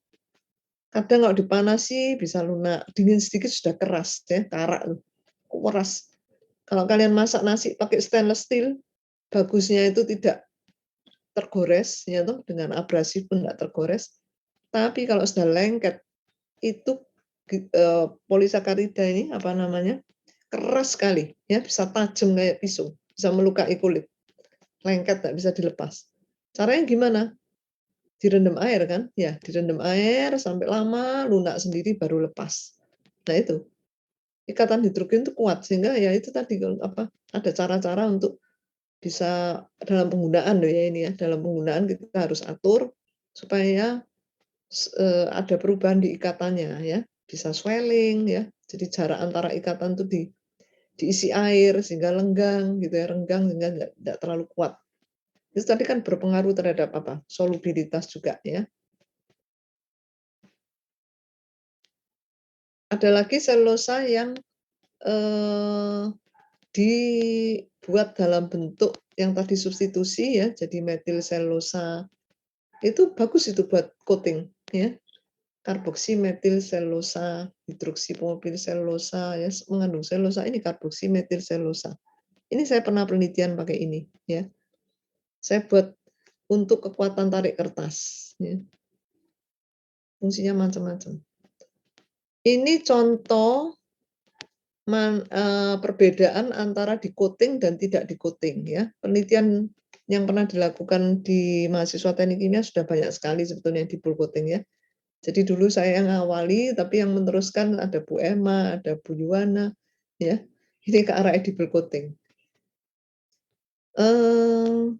Kadang kalau dipanasi bisa lunak, dingin sedikit sudah keras ya, karak tuh, keras. Kalau kalian masak nasi pakai stainless steel, bagusnya itu tidak tergores ya tuh, dengan abrasi pun tidak tergores. Tapi kalau sudah lengket itu polisakarida ini apa namanya? Keras sekali ya, bisa tajam kayak pisau, bisa melukai kulit. Lengket tidak bisa dilepas. Caranya gimana? Direndam air kan? Ya, direndam air sampai lama lunak sendiri baru lepas. Nah itu, ikatan hidrogen itu kuat sehingga ya itu tadi apa? Ada cara-cara untuk bisa dalam penggunaan loh ya ini ya, dalam penggunaan kita harus atur supaya ada perubahan di ikatannya ya, bisa swelling ya. Jadi jarak antara ikatan itu diisi air sehingga lenggang gitu ya, renggang sehingga tidak terlalu kuat. Itu tadi kan berpengaruh terhadap apa? Solubilitas juga ya. Ada lagi selulosa yang dibuat dalam bentuk yang tadi substitusi ya, jadi metil selulosa. Itu bagus itu buat coating ya. Karboksi metil selulosa, hidroksipropil selulosa ya, mengandung selulosa ini karboksi metil selulosa. Ini saya pernah penelitian pakai ini ya. Saya buat untuk kekuatan tarik kertas ya. Fungsinya macam-macam. Ini contoh perbedaan antara di-coating dan tidak di-coating ya. Penelitian yang pernah dilakukan di mahasiswa teknik kimia sudah banyak sekali sebetulnya di full coating ya. Jadi dulu saya yang ngawali, tapi yang meneruskan ada Bu Emma, ada Bu Yuwana, ya. Ini ke arah edible coating.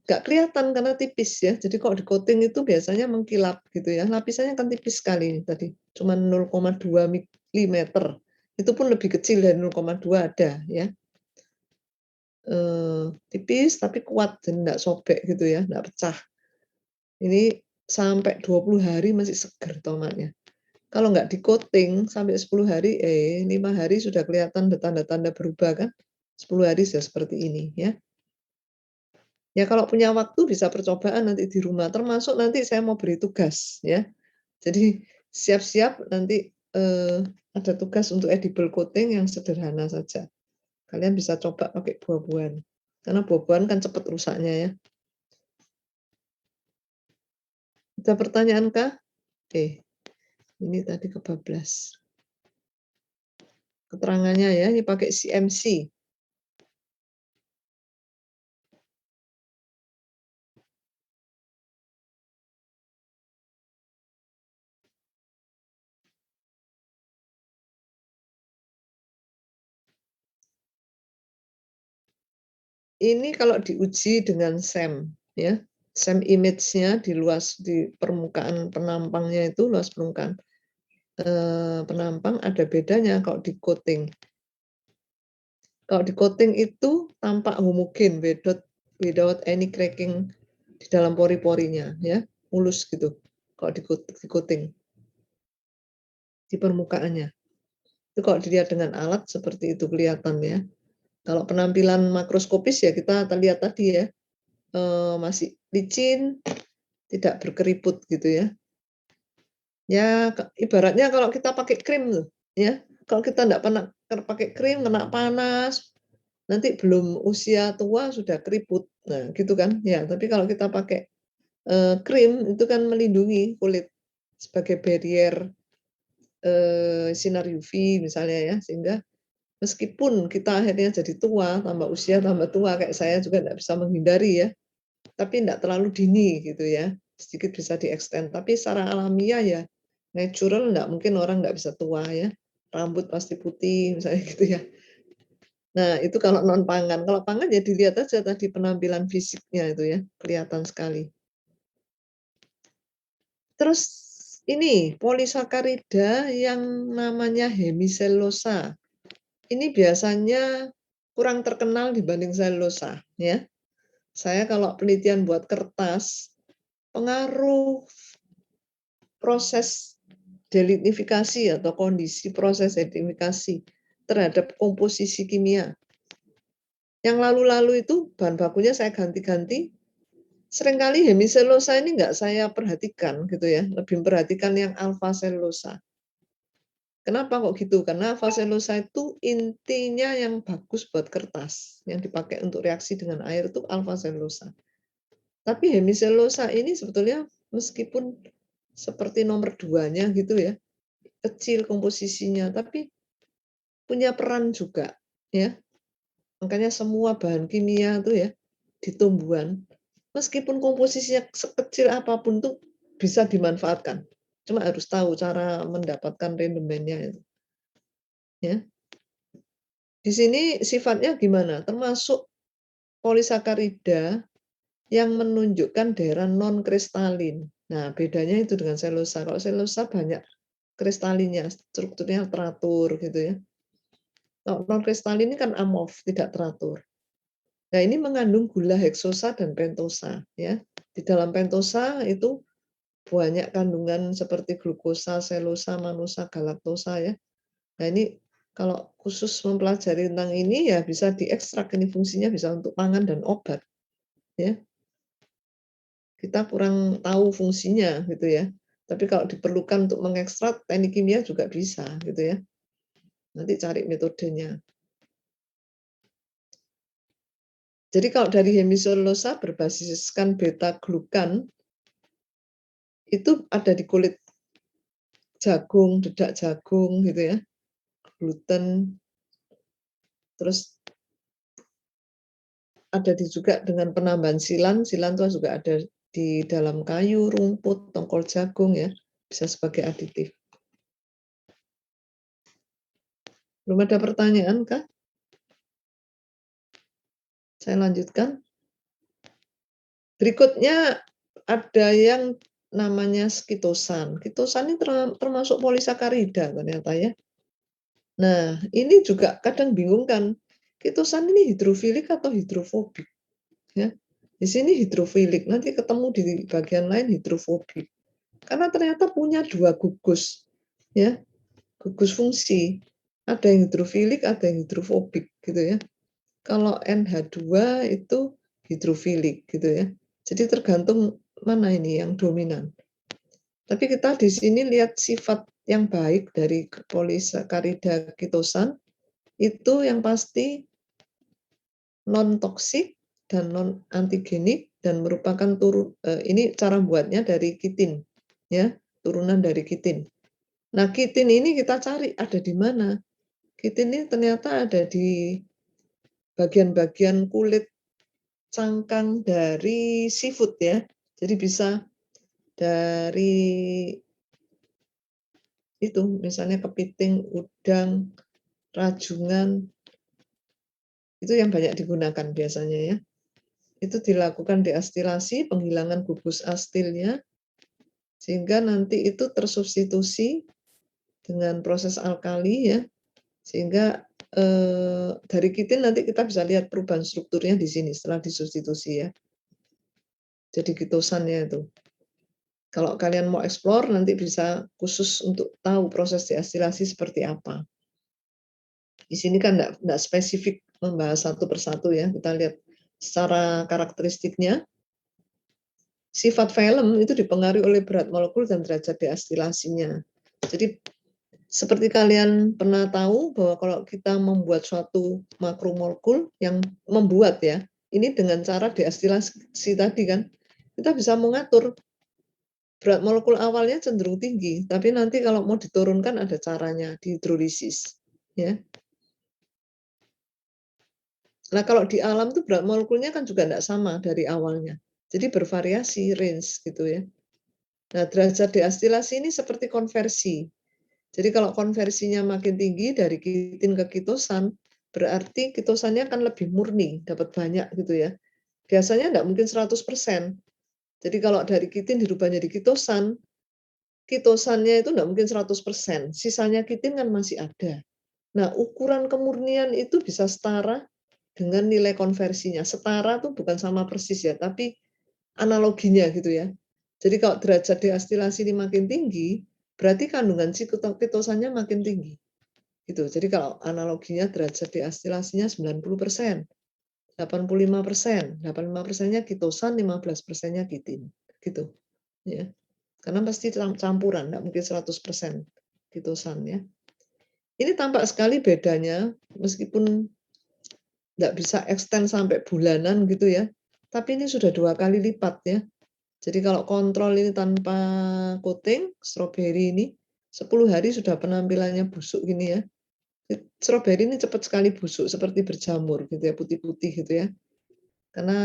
Nggak kelihatan karena tipis ya. Jadi kalau di-coating itu biasanya mengkilap gitu ya. Lapisannya kan tipis sekali ini tadi, cuma 0,2 milimeter. Itu pun lebih kecil dari 0,2 ada ya. Tipis tapi kuat dan nggak sobek gitu ya, nggak pecah. Ini sampai 20 hari masih seger tomatnya. Kalau nggak di-coating sampai 10 hari, 5 hari sudah kelihatan tanda-tanda berubah kan, 10 hari sudah seperti ini ya. Ya kalau punya waktu bisa percobaan nanti di rumah, termasuk nanti saya mau beri tugas ya. Jadi siap-siap nanti, ada tugas untuk edible coating yang sederhana saja. Kalian bisa coba pakai buah-buahan, karena buah-buahan kan cepat rusaknya ya. Ada pertanyaan kah? Ini tadi kebablas. Keterangannya ya, ini pakai CMC. Ini kalau diuji dengan SEM ya, SEM image-nya di permukaan penampangnya itu, luas permukaan, penampang ada bedanya kalau di-coating. Kalau di-coating itu tampak homogen, without any cracking di dalam pori-porinya ya, mulus gitu kalau di-coating di permukaannya. Itu kalau dilihat dengan alat seperti itu kelihatan ya. Kalau penampilan makroskopis ya kita lihat tadi ya, masih licin, tidak berkeriput gitu ya. Ya ibaratnya kalau kita pakai krim tuh ya, kalau kita enggak pernah pakai krim, kena panas, nanti belum usia tua sudah keriput. Nah gitu kan, ya tapi kalau kita pakai, krim itu kan melindungi kulit sebagai barrier, sinar UV misalnya ya, sehingga meskipun kita akhirnya jadi tua, tambah usia tambah tua kayak saya juga enggak bisa menghindari ya, tapi enggak terlalu dini gitu ya, sedikit bisa di-extend. Tapi secara alamiah ya, natural enggak mungkin orang enggak bisa tua ya, rambut pasti putih misalnya gitu ya. Nah itu kalau non pangan, kalau pangan ya dilihat aja tadi penampilan fisiknya itu ya, kelihatan sekali. Terus ini polisakarida yang namanya hemiselulosa. Ini biasanya kurang terkenal dibanding selulosa ya. Saya kalau penelitian buat kertas, pengaruh proses delignifikasi atau kondisi proses delignifikasi terhadap komposisi kimia. Yang lalu-lalu itu bahan bakunya saya ganti-ganti, seringkali hemiselulosa ini nggak saya perhatikan gitu ya, lebih memperhatikan yang alfa selulosa. Kenapa kok gitu? Karena alfa selulosa itu intinya yang bagus buat kertas, yang dipakai untuk reaksi dengan air itu alfa selulosa. Tapi hemiselulosa ini sebetulnya meskipun seperti nomor 2-nya gitu ya, kecil komposisinya, tapi punya peran juga ya. Makanya semua bahan kimia itu ya di tumbuhan, meskipun komposisinya sekecil apapun tuh bisa dimanfaatkan. Cuma harus tahu cara mendapatkan rendemennya itu. Ya. Di sini sifatnya gimana? Termasuk polisakarida yang menunjukkan daerah non kristalin. Nah, bedanya itu dengan selulosa. Kalau selulosa banyak kristalinnya, strukturnya teratur gitu ya. Kalau non kristalin ini kan amorf, tidak teratur. Nah, ini mengandung gula heksosa dan pentosa ya. Di dalam pentosa itu banyak kandungan seperti glukosa, selulosa, manosa, galaktosa ya. Nah, ini kalau khusus mempelajari tentang ini ya bisa diekstrak, ini fungsinya bisa untuk pangan dan obat ya. Kita kurang tahu fungsinya gitu ya. Tapi kalau diperlukan untuk mengekstrak teknik kimia juga bisa gitu ya. Nanti cari metodenya. Jadi kalau dari hemiselulosa berbasiskan beta glukan itu ada di kulit jagung, dedak jagung gitu ya. Gluten. Terus ada juga dengan penambahan silan itu juga ada di dalam kayu, rumput, tongkol jagung ya, bisa sebagai aditif. Belum ada pertanyaan kah? Saya lanjutkan. Berikutnya ada yang namanya kitosan. Kitosan ini termasuk polisakarida ternyata ya. Nah, ini juga kadang bingung kan, kitosan ini hidrofilik atau hidrofobik? Ya. Di sini hidrofilik, nanti ketemu di bagian lain hidrofobik. Karena ternyata punya dua gugus, ya, gugus fungsi. Ada yang hidrofilik, ada yang hidrofobik, gitu ya. Kalau NH2 itu hidrofilik, gitu ya. Jadi tergantung mana ini yang dominan. Tapi kita di sini lihat sifat yang baik dari polisakarida kitosan itu yang pasti non-toksik dan non-antigenik dan merupakan ini cara buatnya dari kitin, ya, turunan dari kitin. Nah, kitin ini kita cari ada di mana? Kitin ini ternyata ada di bagian-bagian kulit cangkang dari seafood ya. Jadi bisa dari itu misalnya kepiting, udang, rajungan, itu yang banyak digunakan biasanya ya. Itu dilakukan deastilasi, penghilangan gugus astilnya, sehingga nanti itu tersubstitusi dengan proses alkali ya, sehingga dari kitin nanti kita bisa lihat perubahan strukturnya di sini setelah disubstitusi ya. Jadi kitosannya itu. Kalau kalian mau explore nanti bisa khusus untuk tahu proses deastilasi seperti apa. Di sini kan enggak spesifik membahas satu persatu ya, kita lihat secara karakteristiknya. Sifat filem itu dipengaruhi oleh berat molekul dan derajat deastilasinya. Jadi seperti kalian pernah tahu bahwa kalau kita membuat suatu makromolekul yang membuat ya, ini dengan cara deastilasi tadi kan, kita bisa mengatur berat molekul awalnya cenderung tinggi, tapi nanti kalau mau diturunkan ada caranya, dihidrolisis. Ya. Nah, kalau di alam tuh berat molekulnya kan juga tidak sama dari awalnya. Jadi bervariasi range gitu ya. Nah, derajat deastilasi ini seperti konversi. Jadi kalau konversinya makin tinggi dari kitin ke kitosan, berarti kitosannya akan lebih murni, dapat banyak gitu ya. Biasanya enggak mungkin 100%. Jadi kalau dari kitin dirubah jadi kitosan, kitosannya itu enggak mungkin 100%, sisanya kitin kan masih ada. Nah, ukuran kemurnian itu bisa setara dengan nilai konversinya. Setara tuh bukan sama persis ya, tapi analoginya gitu ya. Jadi kalau derajat deastilasi ini makin tinggi, berarti kandungan si kitosannya makin tinggi. Gitu. Jadi kalau analoginya derajat deastilasinya 90%, 85%, 85%-nya kitosan, 15%-nya kitin. Gitu. Ya. Karena pasti campuran, enggak mungkin 100% kitosan ya. Ini tampak sekali bedanya, meskipun enggak bisa extend sampai bulanan gitu ya, tapi ini sudah 2 kali lipat ya. Jadi kalau kontrol ini tanpa coating, stroberi ini 10 hari sudah penampilannya busuk gini ya. Stroberi ini cepat sekali busuk seperti berjamur gitu ya, putih-putih gitu ya. Karena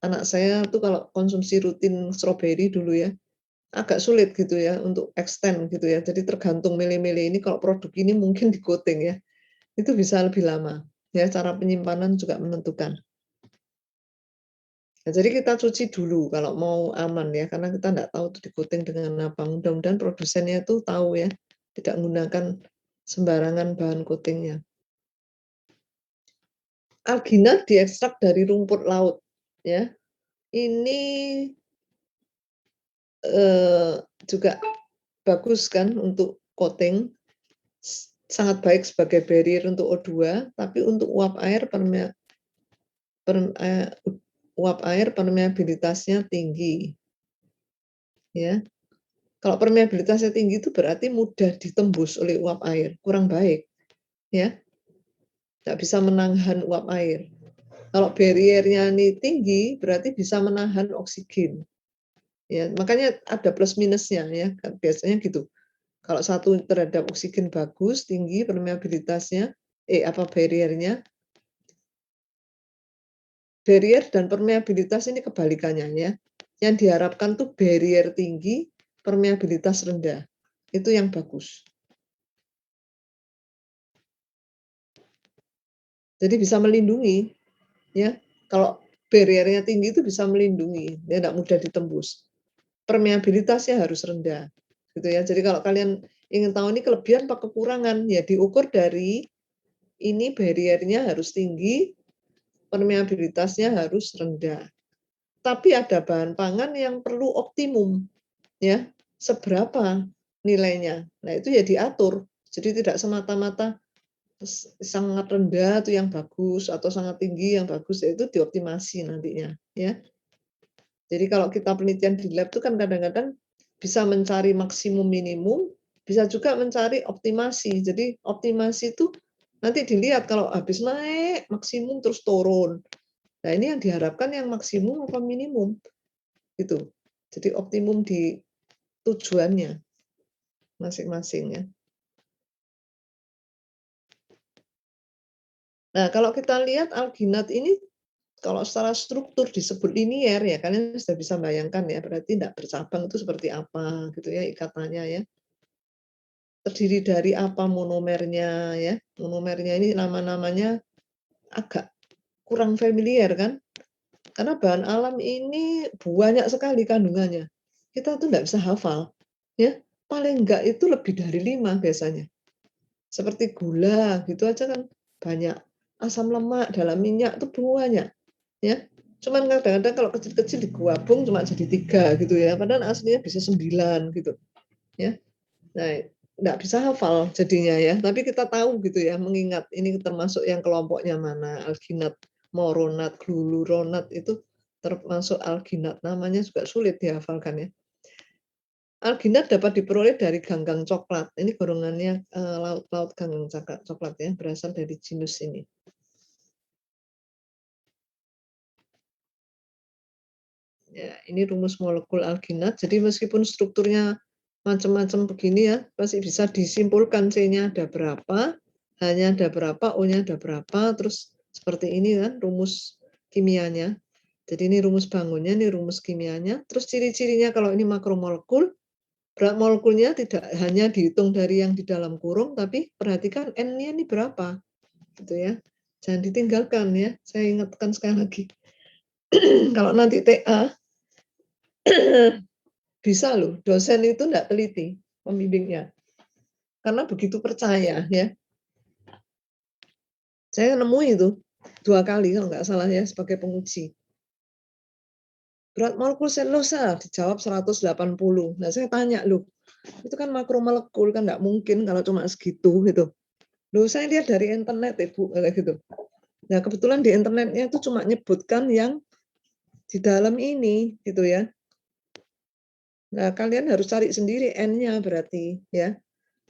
anak saya tuh kalau konsumsi rutin stroberi dulu ya, agak sulit gitu ya untuk extend gitu ya. Jadi tergantung milih-milih ini kalau produk ini mungkin di coating ya. Itu bisa lebih lama. Ya, cara penyimpanan juga menentukan. Nah, jadi kita cuci dulu kalau mau aman ya, karena kita enggak tahu itu di-coating dengan apa. Mudah-mudahan produsennya itu tahu ya, tidak menggunakan sembarangan bahan coating-nya. Alginat diekstrak dari rumput laut ya. Ini juga bagus kan untuk coating, sangat baik sebagai barrier untuk O2, tapi untuk uap air permeabilitasnya tinggi. Ya. Kalau permeabilitasnya tinggi itu berarti mudah ditembus oleh uap air, kurang baik. Ya. Nggak bisa menahan uap air. Kalau barrier-nya ini tinggi, berarti bisa menahan oksigen. Ya, makanya ada plus minusnya ya, biasanya gitu. Kalau satu terhadap oksigen bagus, tinggi permeabilitasnya, barrier-nya. Barrier dan permeabilitas ini kebalikannya ya. Yang diharapkan tuh barrier tinggi, permeabilitas rendah. Itu yang bagus. Jadi bisa melindungi ya. Kalau barrier-nya tinggi itu bisa melindungi, ya tidak mudah ditembus. Permeabilitasnya harus rendah. Gitu ya. Jadi kalau kalian ingin tahu ini kelebihan apa kekurangan, ya diukur dari ini barrier-nya harus tinggi, permeabilitasnya harus rendah. Tapi ada bahan pangan yang perlu optimum, ya. Seberapa nilainya. Nah, itu ya diatur. Jadi tidak semata-mata sangat rendah itu yang bagus atau sangat tinggi yang bagus, ya itu dioptimasi nantinya, ya. Jadi kalau kita penelitian di lab itu kan kadang-kadang bisa mencari maksimum minimum, bisa juga mencari optimasi. Jadi optimasi itu nanti dilihat kalau habis naik maksimum terus turun. Nah, ini yang diharapkan yang maksimum apa minimum, gitu. Jadi optimum di tujuannya masing-masing ya. Nah, kalau kita lihat alginat ini kalau secara struktur disebut linier ya, kalian sudah bisa bayangkan ya, berarti tidak bercabang itu seperti apa gitu ya ikatannya ya. Terdiri dari apa monomernya ya. Monomernya ini nama-namanya agak kurang familiar kan? Karena bahan alam ini banyak sekali kandungannya. Kita tuh nggak bisa hafal, ya. Paling enggak itu lebih dari 5 biasanya. Seperti gula gitu aja kan banyak. Asam lemak dalam minyak itu banyak, ya. Cuman kadang-kadang kalau kecil-kecil digabung cuma jadi 3 gitu ya. Padahal aslinya bisa 9 gitu, ya. Nah, nggak bisa hafal jadinya ya, tapi kita tahu gitu ya, mengingat ini termasuk yang kelompoknya mana, alginat, moronat, glucuronat itu termasuk alginat, namanya juga sulit dihafalkan ya. Alginat dapat diperoleh dari ganggang coklat, ini golongannya laut-laut ganggang coklat ya, berasal dari genus ini. Ya, ini rumus molekul alginat, jadi meskipun strukturnya macam-macam begini ya, masih bisa disimpulkan C-nya ada berapa, H-nya ada berapa, O-nya ada berapa, terus seperti ini kan rumus kimianya. Jadi ini rumus bangunnya, ini rumus kimianya. Terus ciri-cirinya kalau ini makromolekul, berat molekulnya tidak hanya dihitung dari yang di dalam kurung, tapi perhatikan N-nya ini berapa, gitu ya. Jangan ditinggalkan ya. Saya ingatkan sekali lagi. Kalau nanti TA bisa loh, dosen itu enggak teliti pembimbingnya. Karena begitu percaya ya. Saya nemu itu 2 kali kalau nggak salah ya sebagai penguji. Berat molekul selulosa dijawab 180. Nah, saya tanya, "Loh, itu kan makromolekul kan nggak mungkin kalau cuma segitu," gitu. "Loh, saya lihat dari internet, Ibu," kayak gitu. Nah, kebetulan di internetnya itu cuma nyebutkan yang di dalam ini gitu ya. Nah, kalian harus cari sendiri N-nya berarti ya.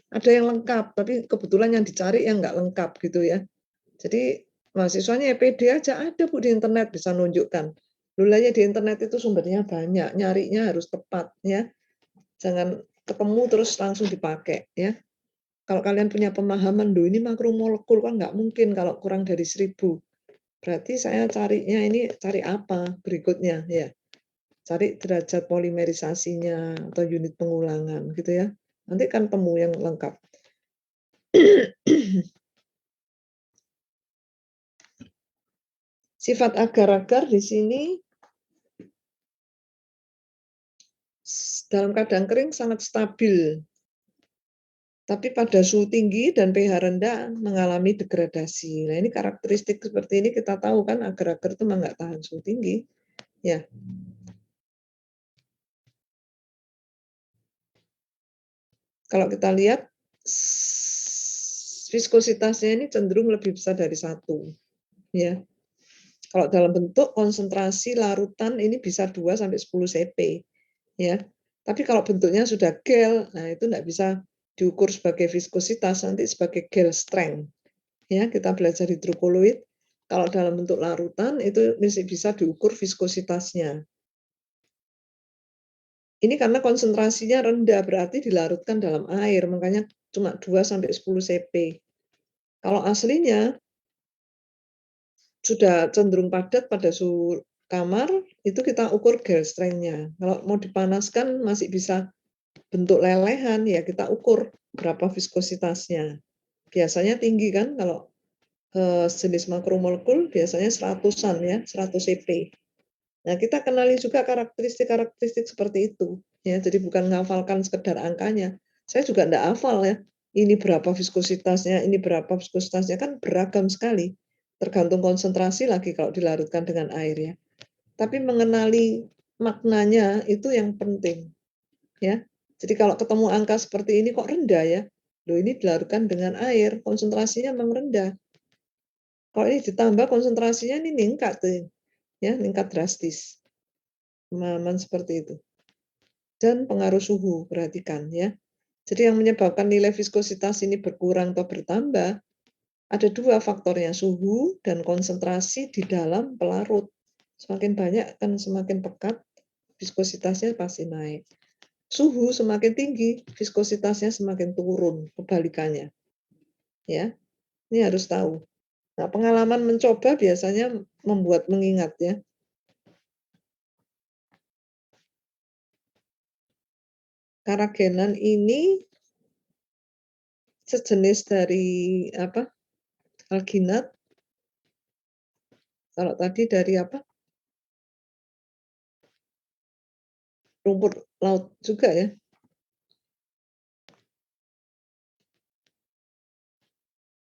Ada yang lengkap, tapi kebetulan yang dicari yang nggak lengkap gitu ya. Jadi mahasiswanya ya pede aja, ada Bu di internet bisa nunjukkan. Lulanya di internet itu sumbernya banyak, nyarinya harus tepat ya. Jangan ketemu terus langsung dipakai ya. Kalau kalian punya pemahaman, "Duh ini makromolekul kan nggak mungkin kalau kurang dari 1000." Berarti saya carinya ini cari apa berikutnya ya. Cari derajat polimerisasinya atau unit pengulangan gitu ya. Nanti kan temu yang lengkap. Sifat agar-agar di sini dalam keadaan kering sangat stabil. Tapi pada suhu tinggi dan pH rendah mengalami degradasi. Nah, ini karakteristik seperti ini kita tahu kan agar-agar itu memang nggak tahan suhu tinggi. Ya. Kalau kita lihat viskositasnya ini cenderung lebih besar dari 1. Ya. Kalau dalam bentuk konsentrasi larutan ini bisa 2 sampai 10 cp. Ya. Tapi kalau bentuknya sudah gel, nah itu enggak bisa diukur sebagai viskositas, nanti sebagai gel strength. Ya, kita belajar hidrokoloid. Kalau dalam bentuk larutan itu masih bisa diukur viskositasnya. Ini karena konsentrasinya rendah, berarti dilarutkan dalam air, makanya cuma 2 sampai 10 cp. Kalau aslinya sudah cenderung padat pada suhu kamar, itu kita ukur gel strength-nya. Kalau mau dipanaskan masih bisa bentuk lelehan, ya kita ukur berapa viskositasnya. Biasanya tinggi kan kalau, jenis makromolekul biasanya 100-an ya, 100 cp. Nah, kita kenali juga karakteristik-karakteristik seperti itu, ya. Jadi bukan menghafalkan sekedar angkanya. Saya juga enggak hafal ya, ini berapa viskositasnya, ini berapa viskositasnya, kan beragam sekali. Tergantung konsentrasi lagi kalau dilarutkan dengan air ya. Tapi mengenali maknanya itu yang penting, ya. Jadi kalau ketemu angka seperti ini kok rendah ya, loh ini dilarutkan dengan air, konsentrasinya memang rendah. Kalau ini ditambah konsentrasinya ini meningkat tuh, ya, meningkat drastis. Pemahaman seperti itu. Dan pengaruh suhu, perhatikan ya. Jadi yang menyebabkan nilai viskositas ini berkurang atau bertambah, ada dua faktornya, suhu dan konsentrasi di dalam pelarut. Semakin banyak kan semakin pekat, viskositasnya pasti naik. Suhu semakin tinggi, viskositasnya semakin turun, kebalikannya. Ya, ini harus tahu. Nah, pengalaman mencoba biasanya membuat mengingat ya. Karagenan ini sejenis dari apa? Alginat. Kalau tadi dari apa? Rumput laut juga ya.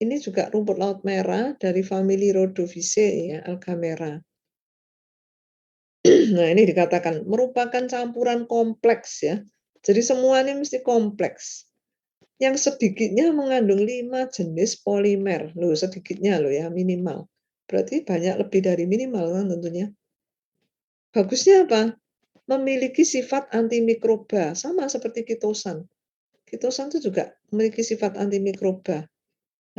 Ini juga rumput laut merah dari famili Rhodophyceae ya, alga merah. Nah, ini dikatakan merupakan campuran kompleks ya. Jadi semua ini mesti kompleks. Yang sedikitnya mengandung 5 jenis polimer. Loh, sedikitnya loh ya, minimal. Berarti banyak lebih dari minimal kan tentunya. Bagusnya apa? Memiliki sifat antimikroba, sama seperti kitosan. Kitosan itu juga memiliki sifat antimikroba.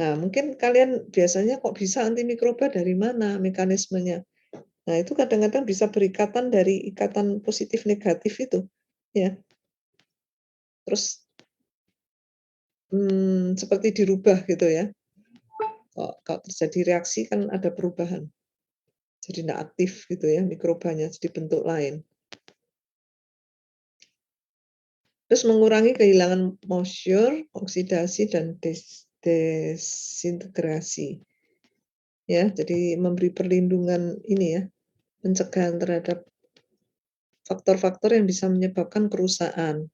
Nah, mungkin kalian biasanya kok bisa antimikroba dari mana mekanismenya? Nah, itu kadang-kadang bisa berikatan dari ikatan positif negatif itu, ya. Terus seperti dirubah gitu ya. Kalau terjadi reaksi kan ada perubahan. Jadi tidak aktif gitu ya mikrobanya, jadi bentuk lain. Terus mengurangi kehilangan moisture, oksidasi, dan desintegrasi. Ya, jadi memberi perlindungan ini ya, pencegahan terhadap faktor-faktor yang bisa menyebabkan kerusakan.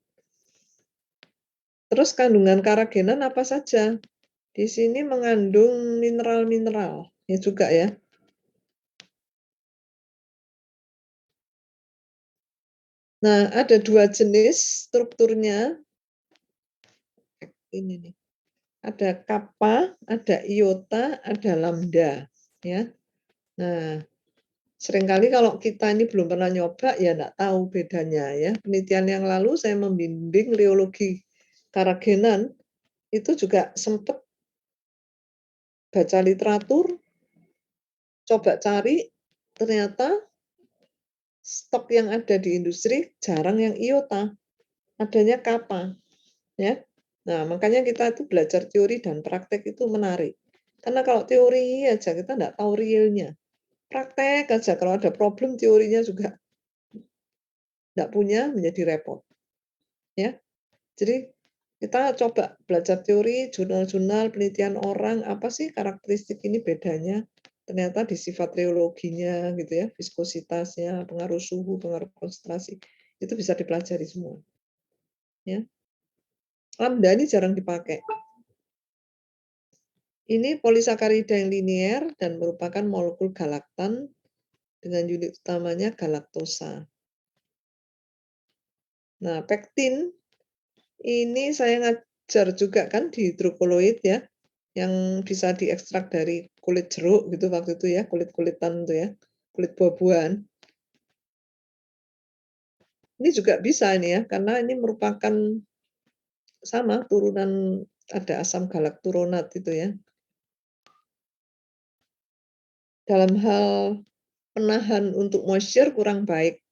Terus kandungan karagenan apa saja? Di sini mengandung mineral-mineral ya juga ya. Nah, ada dua jenis strukturnya. Ini nih. Ada kappa, ada iota, ada lambda ya. Nah, seringkali kalau kita ini belum pernah nyoba ya enggak tahu bedanya ya. Penelitian yang lalu saya membimbing rheologi karagenan, itu juga sempat baca literatur, coba cari, ternyata stok yang ada di industri jarang yang iota, adanya kappa ya. Nah, makanya kita itu belajar teori dan praktek itu menarik. Karena kalau teori aja kita enggak tahu realnya. Praktek aja kalau ada problem teorinya juga enggak punya menjadi repot. Ya. Jadi kita coba belajar teori, jurnal-jurnal, penelitian orang, apa sih karakteristik ini bedanya? Ternyata di sifat reologinya gitu ya, viskositasnya, pengaruh suhu, pengaruh konsentrasi, itu bisa dipelajari semua. Ya. Lambda ini jarang dipakai. Ini polisakarida yang linier dan merupakan molekul galaktan dengan unit utamanya galaktosa. Nah, pektin ini saya ngajar juga kan di hidrokoloid ya, yang bisa diekstrak dari kulit jeruk gitu waktu itu ya, kulit-kulitan itu ya, kulit buah-buahan. Ini juga bisa ini ya, karena ini merupakan sama turunan ada asam galakturonat itu ya. Dalam hal penahan untuk moisture kurang baik,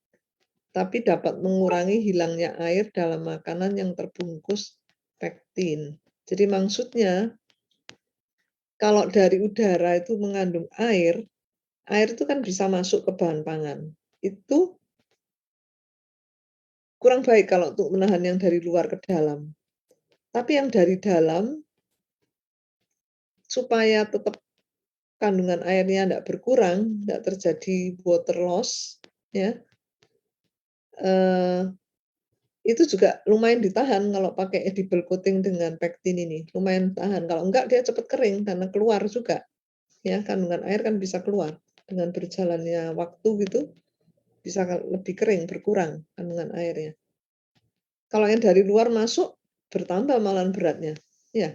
tapi dapat mengurangi hilangnya air dalam makanan yang terbungkus pektin. Jadi maksudnya Kalau dari udara itu mengandung air itu kan bisa masuk ke bahan pangan. Itu kurang baik kalau untuk menahan yang dari luar ke dalam. Tapi yang dari dalam, supaya tetap kandungan airnya tidak berkurang, tidak terjadi water loss, ya, eee, itu juga lumayan ditahan kalau pakai edible coating dengan pektin ini, lumayan tahan. Kalau enggak dia cepat kering karena keluar juga, ya, kandungan air kan bisa keluar. Dengan berjalannya waktu gitu, bisa lebih kering, berkurang kandungan airnya. Kalau yang dari luar masuk, bertambah malahan beratnya, ya.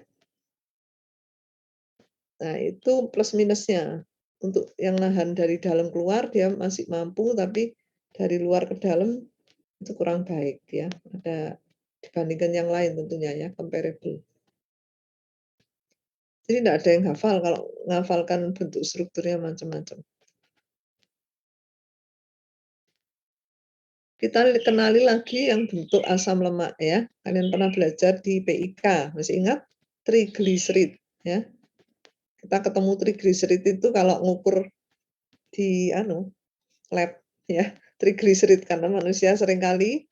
Nah, itu plus minusnya. Untuk yang nahan dari dalam keluar dia masih mampu, tapi dari luar ke dalam itu kurang baik ya. Ada dibandingkan yang lain tentunya ya, comparable. Jadi tidak ada yang hafal kalau ngafalkan bentuk strukturnya macam-macam. Kita kenali lagi yang bentuk asam lemak ya. Kalian pernah belajar di PIK, masih ingat? Triglycerid ya. Kita ketemu triglycerid itu kalau ngukur di lab ya, triglycerid karena manusia seringkali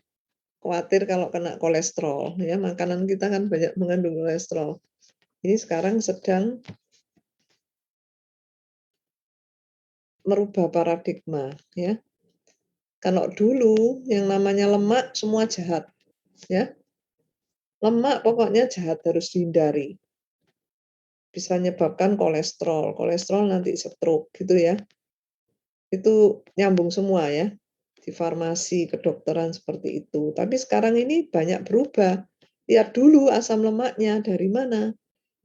khawatir kalau kena kolesterol ya, makanan kita kan banyak mengandung kolesterol. Ini sekarang sedang merubah paradigma ya. Kalau dulu yang namanya lemak semua jahat ya. Lemak pokoknya jahat, harus dihindari. Bisa menyebabkan kolesterol, kolesterol nanti stroke gitu ya. Itu nyambung semua ya. Di farmasi, kedokteran seperti itu. Tapi sekarang ini banyak berubah. Lihat dulu asam lemaknya dari mana.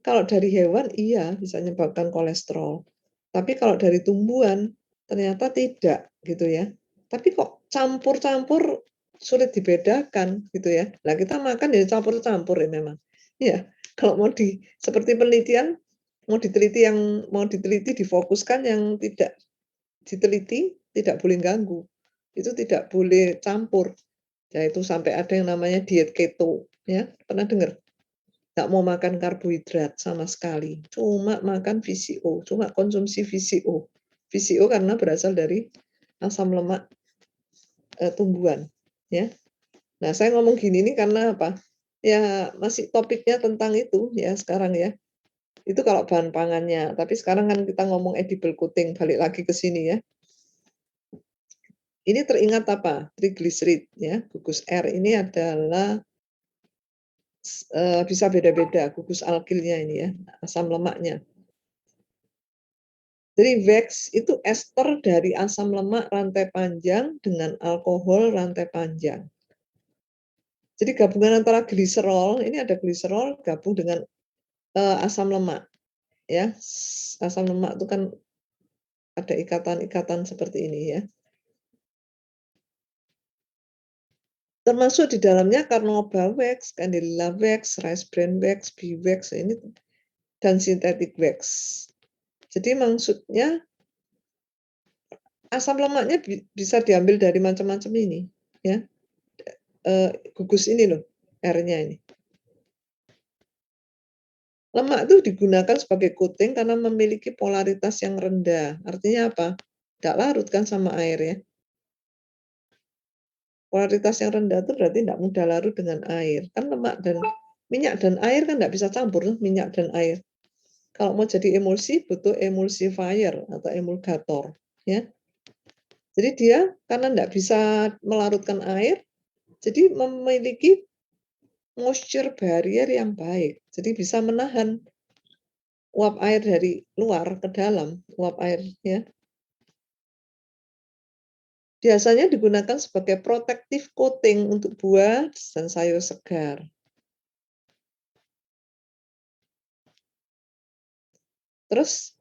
Kalau dari hewan iya bisa menyebabkan kolesterol. Tapi kalau dari tumbuhan ternyata tidak gitu ya. Tapi kok campur-campur sulit dibedakan gitu ya. Nah, kita makan ya campur-campur ya memang. Iya, kalau mau seperti penelitian mau diteliti difokuskan, yang tidak diteliti tidak boleh ganggu. Itu tidak boleh campur. Ya itu sampai ada yang namanya diet keto ya. Pernah dengar? Nggak mau makan karbohidrat sama sekali, cuma makan VCO, cuma konsumsi VCO. VCO karena berasal dari asam lemak, tumbuhan, ya. Nah, saya ngomong gini nih karena apa, ya masih topiknya tentang itu ya sekarang ya. Itu kalau bahan pangannya, tapi sekarang kan kita ngomong edible coating, balik lagi ke sini ya. Ini teringat apa, triglycerid ya, gugus R ini adalah bisa beda-beda gugus alkilnya ini ya, asam lemaknya. Jadi wax itu ester dari asam lemak rantai panjang dengan alkohol rantai panjang. Jadi gabungan antara gliserol, ini ada gliserol gabung dengan asam lemak ya. Asam lemak itu kan ada ikatan-ikatan seperti ini ya. Termasuk di dalamnya carnauba wax, candela wax, rice bran wax, bee wax ini dan synthetic wax. Jadi maksudnya asam lemaknya bisa diambil dari macam-macam ini ya. Gugus ini loh, R-nya ini. Lemak itu digunakan sebagai coating karena memiliki polaritas yang rendah. Artinya apa? Tidak larut kan sama air ya. Polaritas yang rendah itu berarti tidak mudah larut dengan air. Kan lemak dan minyak dan air kan tidak bisa campur, minyak dan air. Kalau mau jadi emulsi butuh emulsifier atau emulgator ya. Jadi dia karena tidak bisa melarutkan air, jadi memiliki moisture barrier yang baik. Jadi bisa menahan uap air dari luar ke dalam, uap airnya. Biasanya digunakan sebagai protective coating untuk buah dan sayur segar. Terus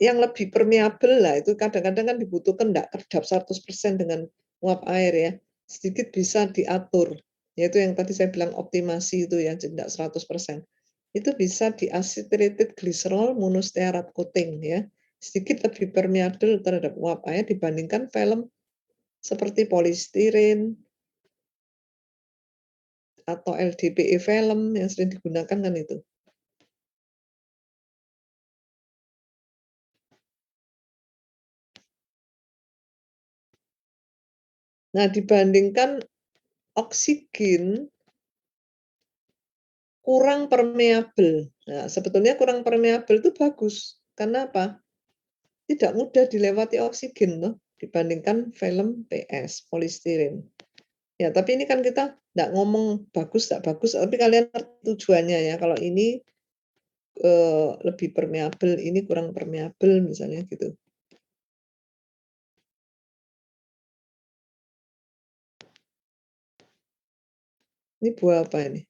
yang lebih permeabel lah itu kadang-kadang kan dibutuhkan enggak kedap 100% dengan uap air ya. Sedikit bisa diatur. Yaitu yang tadi saya bilang optimasi itu ya, tidak 100%. Itu bisa di acylated glycerol monostearat coating ya. Sedikit lebih permeabel terhadap uap air dibandingkan film seperti polistiren atau LDPE film yang sering digunakan kan itu. Nah, dibandingkan oksigen kurang permeabel. Nah, sebetulnya kurang permeabel itu bagus. Karena apa? Tidak mudah dilewati oksigen loh, dibandingkan film PS, polistiren. Ya, tapi ini kan kita nggak ngomong bagus, nggak bagus, tapi kalian ngerti tujuannya ya. Kalau ini lebih permeabel, ini kurang permeabel misalnya gitu. Ini buah apa ini?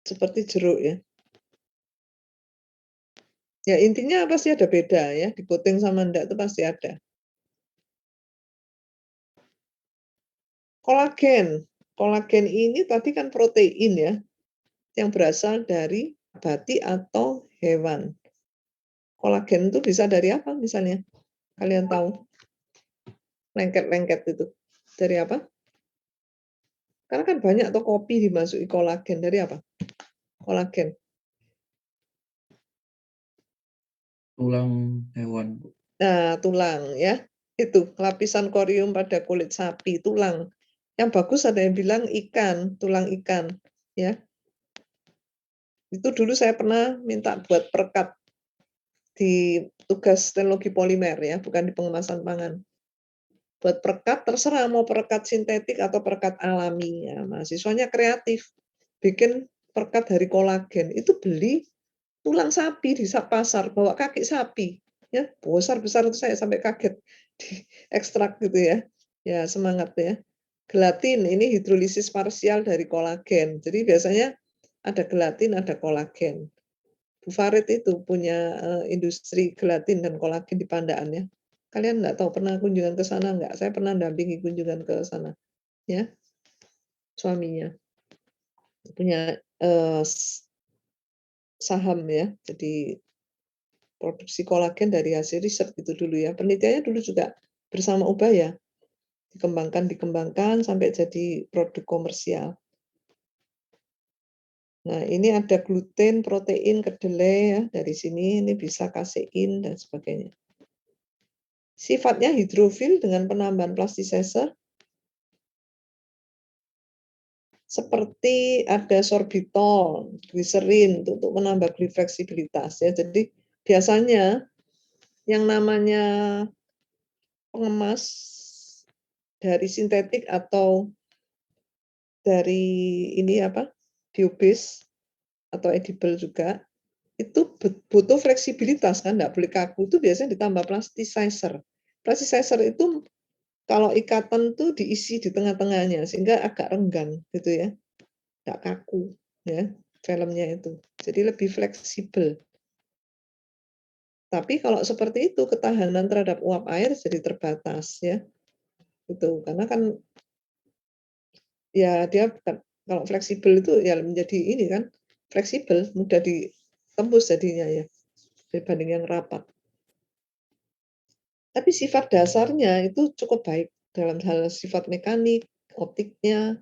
Seperti jeruk ya. Ya intinya pasti ada beda ya, di coating sama enggak itu pasti ada. Kolagen. Kolagen ini tadi kan protein ya, yang berasal dari nabati atau hewan. Kolagen itu bisa dari apa misalnya? Kalian tahu? Lengket-lengket itu. Dari apa? Karena kan banyak tuh kopi dimasuki kolagen. Dari apa? Kolagen. Tulang hewan, Bu. Nah, tulang ya. Itu lapisan korium pada kulit sapi, tulang. Yang bagus ada yang bilang ikan, tulang ikan, ya. Itu dulu saya pernah minta buat perekat di tugas teknologi polimer ya, bukan di pengemasan pangan. Buat perekat terserah mau perekat sintetik atau perekat alami ya. Mahasiswanya kreatif. Bikin perekat dari kolagen. Itu beli tulang sapi di pasar, bawa kaki sapi. Ya, besar-besar itu saya sampai kaget di ekstrak gitu ya. Ya, semangat ya. Gelatin ini hidrolisis parsial dari kolagen. Jadi biasanya ada gelatin, ada kolagen. Bu Farid itu punya industri gelatin dan kolagen di Pandaan ya. Kalian nggak tahu pernah kunjungan ke sana nggak? Saya pernah dampingi kunjungan ke sana, ya, suaminya punya saham ya. Jadi produksi kolagen dari hasil riset itu dulu ya. Penelitiannya dulu juga bersama Ubaya. Dikembangkan sampai jadi produk komersial. Nah, ini ada gluten, protein, kedelai ya. Dari sini ini bisa kasein dan sebagainya. Sifatnya hidrofil dengan penambahan plasticizer seperti ada sorbitol, gliserin untuk menambah fleksibilitas ya. Jadi biasanya yang namanya pengemas dari sintetik atau dari ini apa, biobase atau edible juga, itu butuh fleksibilitas kan, nggak boleh kaku, itu biasanya ditambah plasticizer. Plasticizer itu kalau ikatan tuh diisi di tengah-tengahnya sehingga agak renggang gitu ya, nggak kaku ya filmnya itu. Jadi lebih fleksibel. Tapi kalau seperti itu ketahanan terhadap uap air jadi terbatas ya. Itu karena kan ya dia kalau fleksibel itu ya menjadi ini kan fleksibel, mudah ditembus jadinya ya dibanding yang rapat. Tapi sifat dasarnya itu cukup baik dalam hal sifat mekanik, optiknya.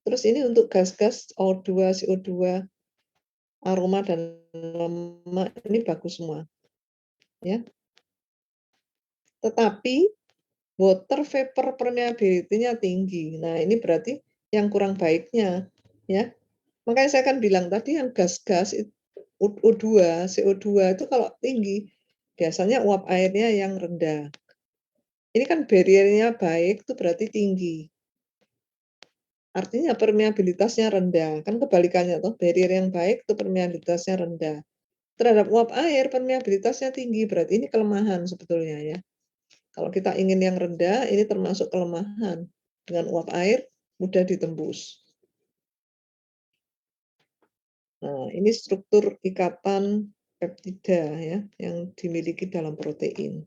Terus ini untuk gas-gas O2, CO2, aroma dan lemak ini bagus semua, ya. Tetapi water vapor permeability-nya tinggi. Nah, ini berarti yang kurang baiknya, ya. Makanya saya kan bilang tadi yang gas-gas O2, CO2 itu kalau tinggi, biasanya uap airnya yang rendah. Ini kan barrier-nya baik, itu berarti tinggi. Artinya permeabilitasnya rendah. Kan kebalikannya tuh, barrier yang baik itu permeabilitasnya rendah. Terhadap uap air permeabilitasnya tinggi, berarti ini kelemahan sebetulnya ya. Kalau kita ingin yang rendah, ini termasuk kelemahan. Dengan uap air mudah ditembus. Nah, ini struktur ikatan peptida ya yang dimiliki dalam protein.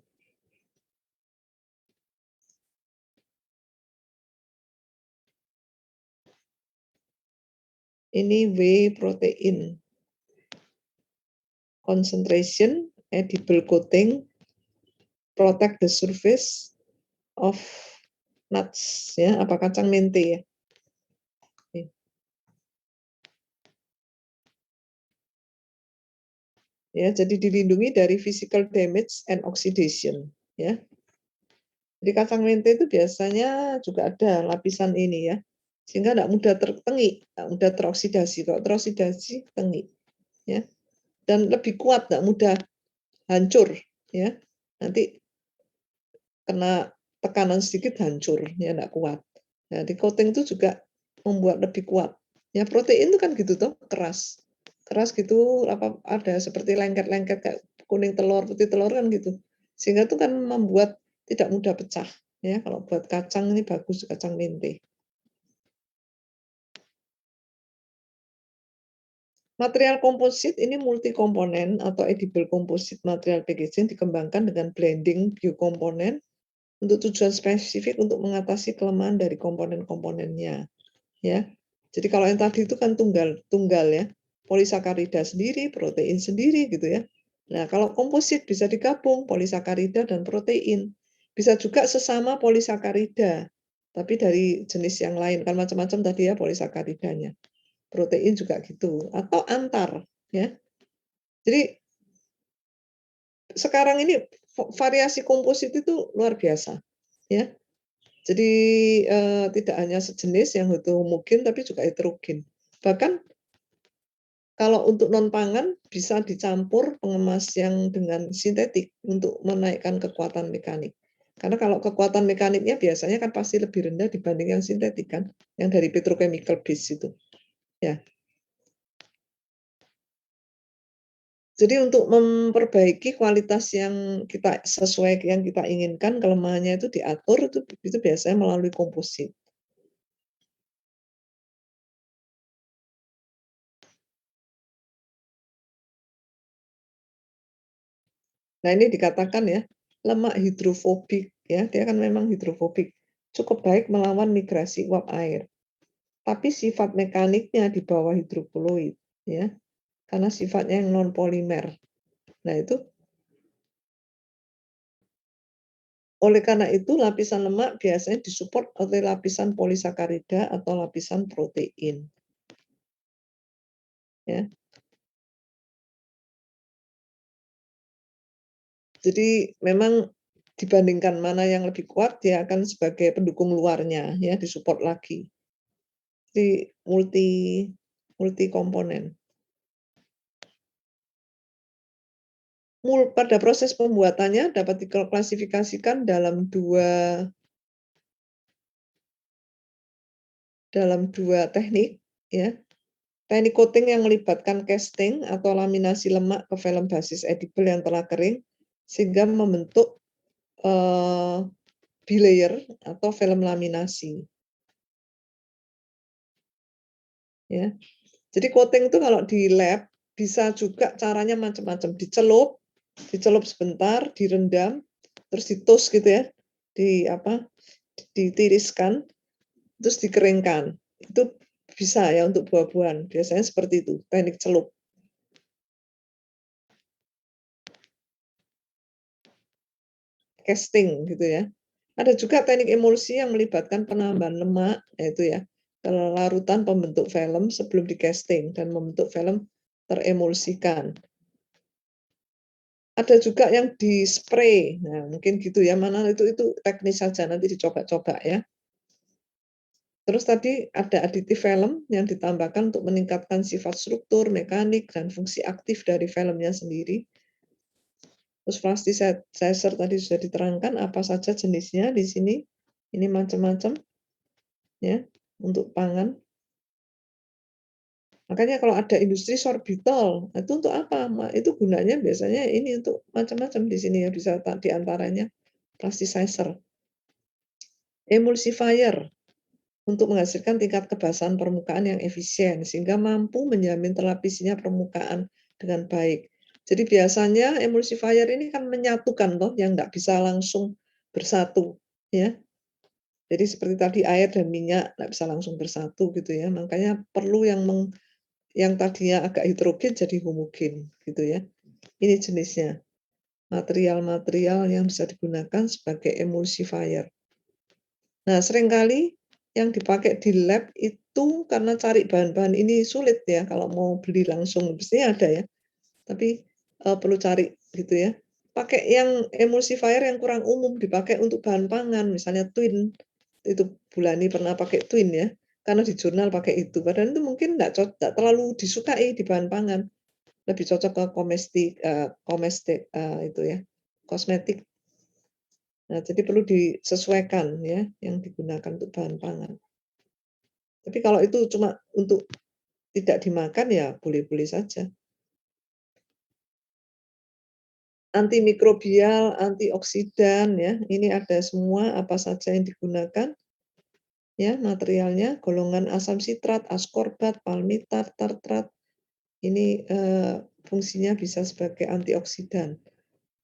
Ini whey protein. Concentration, edible coating, protect the surface of nuts ya, apa kacang mente ya. ya, jadi dilindungi dari physical damage and oxidation, ya. Di kacang mente itu biasanya juga ada lapisan ini ya, sehingga nggak mudah tertengi, nggak mudah teroksidasi. Kalau teroksidasi tengi, ya. Dan lebih kuat, nggak mudah hancur, ya. Nanti kena tekanan sedikit hancur, ya nggak kuat. Nah, di coating itu juga membuat lebih kuat. Ya protein itu kan gitu tuh, keras. Keras gitu, apa ada seperti lengket-lengket kayak kuning telur, putih telur kan gitu. Sehingga itu kan membuat tidak mudah pecah. Ya, kalau buat kacang ini bagus kacang mente. Material komposit ini multi-komponen atau edible composite material packaging dikembangkan dengan blending biokomponen untuk tujuan spesifik untuk mengatasi kelemahan dari komponen-komponennya, ya. Jadi kalau yang tadi itu kan tunggal ya, polisakarida sendiri, protein sendiri gitu ya. Nah, kalau komposit bisa digabung polisakarida dan protein. Bisa juga sesama polisakarida, tapi dari jenis yang lain, kan macam-macam tadi ya polisakaridanya. Protein juga gitu, atau antar, ya. Jadi sekarang ini variasi komposit itu luar biasa, ya. Jadi, tidak hanya sejenis yang homogen tapi juga heterogen. Bahkan kalau untuk non pangan bisa dicampur pengemas yang dengan sintetik untuk menaikkan kekuatan mekanik. Karena kalau kekuatan mekaniknya biasanya kan pasti lebih rendah dibanding yang sintetik kan, yang dari petrochemical base itu, ya. Jadi untuk memperbaiki kualitas yang kita sesuai yang kita inginkan, kelemahannya itu diatur itu biasanya melalui komposit. Nah, ini dikatakan ya, lemak hidrofobik ya, dia kan memang hidrofobik. Cukup baik melawan migrasi uap air. Tapi sifat mekaniknya di bawah hidrokoloid ya, karena sifatnya yang non polimer. Nah, itu oleh karena itu lapisan lemak biasanya disupport oleh lapisan polisakarida atau lapisan protein. Ya. Jadi memang dibandingkan mana yang lebih kuat, dia akan sebagai pendukung luarnya ya, disupport lagi. Jadi multi komponen. Pada proses pembuatannya dapat diklasifikasikan dalam dua teknik ya. Teknik coating yang melibatkan casting atau laminasi lemak ke film basis edible yang telah kering sehingga membentuk bilayer atau film laminasi. Ya. Jadi coating itu kalau di lab bisa juga caranya macam-macam, dicelup sebentar, direndam, terus ditus gitu ya, ditiriskan, terus dikeringkan. Itu bisa ya untuk buah-buahan. Biasanya seperti itu, teknik celup. Casting gitu ya. Ada juga teknik emulsi yang melibatkan penambahan lemak, yaitu ya, larutan pembentuk film sebelum di casting dan membentuk film teremulsikan. Ada juga yang di spray. Nah, mungkin gitu ya, mana itu teknis saja, nanti dicoba-coba ya. Terus tadi ada aditif film yang ditambahkan untuk meningkatkan sifat struktur, mekanik, dan fungsi aktif dari filmnya sendiri. Terus plasticizer tadi sudah diterangkan apa saja jenisnya di sini. Ini macam-macam ya untuk pangan. Makanya kalau ada industri sorbitol, itu untuk apa? Itu gunanya biasanya ini untuk macam-macam di sini ya, bisa diantaranya plasticizer. Emulsifier untuk menghasilkan tingkat kebasahan permukaan yang efisien sehingga mampu menjamin terlapisinya permukaan dengan baik. Jadi biasanya emulsifier ini kan menyatukan toh yang nggak bisa langsung bersatu ya. Jadi seperti tadi air dan minyak nggak bisa langsung bersatu gitu ya. Makanya perlu yang tadinya agak hidrogen jadi homogen gitu ya. Ini jenisnya. Material-material yang bisa digunakan sebagai emulsifier. Nah, seringkali yang dipakai di lab itu karena cari bahan-bahan ini sulit ya, kalau mau beli langsung, biasanya ada ya. Tapi perlu cari gitu ya. Pakai yang emulsifier yang kurang umum dipakai untuk bahan pangan, misalnya Twin, itu Bulani pernah pakai Twin ya, karena di jurnal pakai itu, padahal itu mungkin nggak terlalu disukai di bahan pangan, lebih cocok ke itu ya, kosmetik. Nah, jadi perlu disesuaikan ya, yang digunakan untuk bahan pangan. Tapi kalau itu cuma untuk tidak dimakan ya boleh-boleh saja. Antimikrobial, antioksidan ya, ini ada semua apa saja yang digunakan ya materialnya, golongan asam sitrat, askorbat, palmitat, tartrat, ini fungsinya bisa sebagai antioksidan.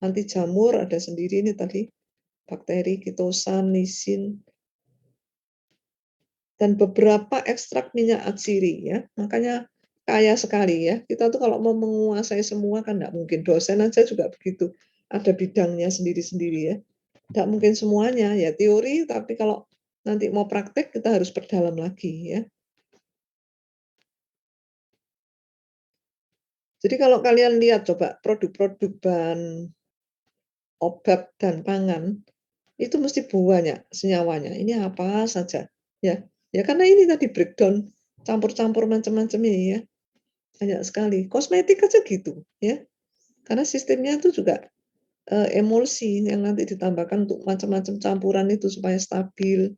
Anti jamur ada sendiri ini tadi, bakteri, kitosan, lisin, dan beberapa ekstrak minyak atsiri ya. Makanya kaya sekali ya. Kita tuh kalau mau menguasai semua kan nggak mungkin. Dosen aja juga begitu. Ada bidangnya sendiri-sendiri ya. Nggak mungkin semuanya ya teori, tapi kalau nanti mau praktek kita harus perdalam lagi ya. Jadi kalau kalian lihat coba produk-produk bahan obat dan pangan, itu mesti banyak senyawanya. Ini apa saja ya. Ya karena ini tadi breakdown campur-campur macam-macam ini ya. Banyak sekali. Kosmetik aja gitu ya. Karena sistemnya itu juga emulsi yang nanti ditambahkan untuk macam-macam campuran itu supaya stabil.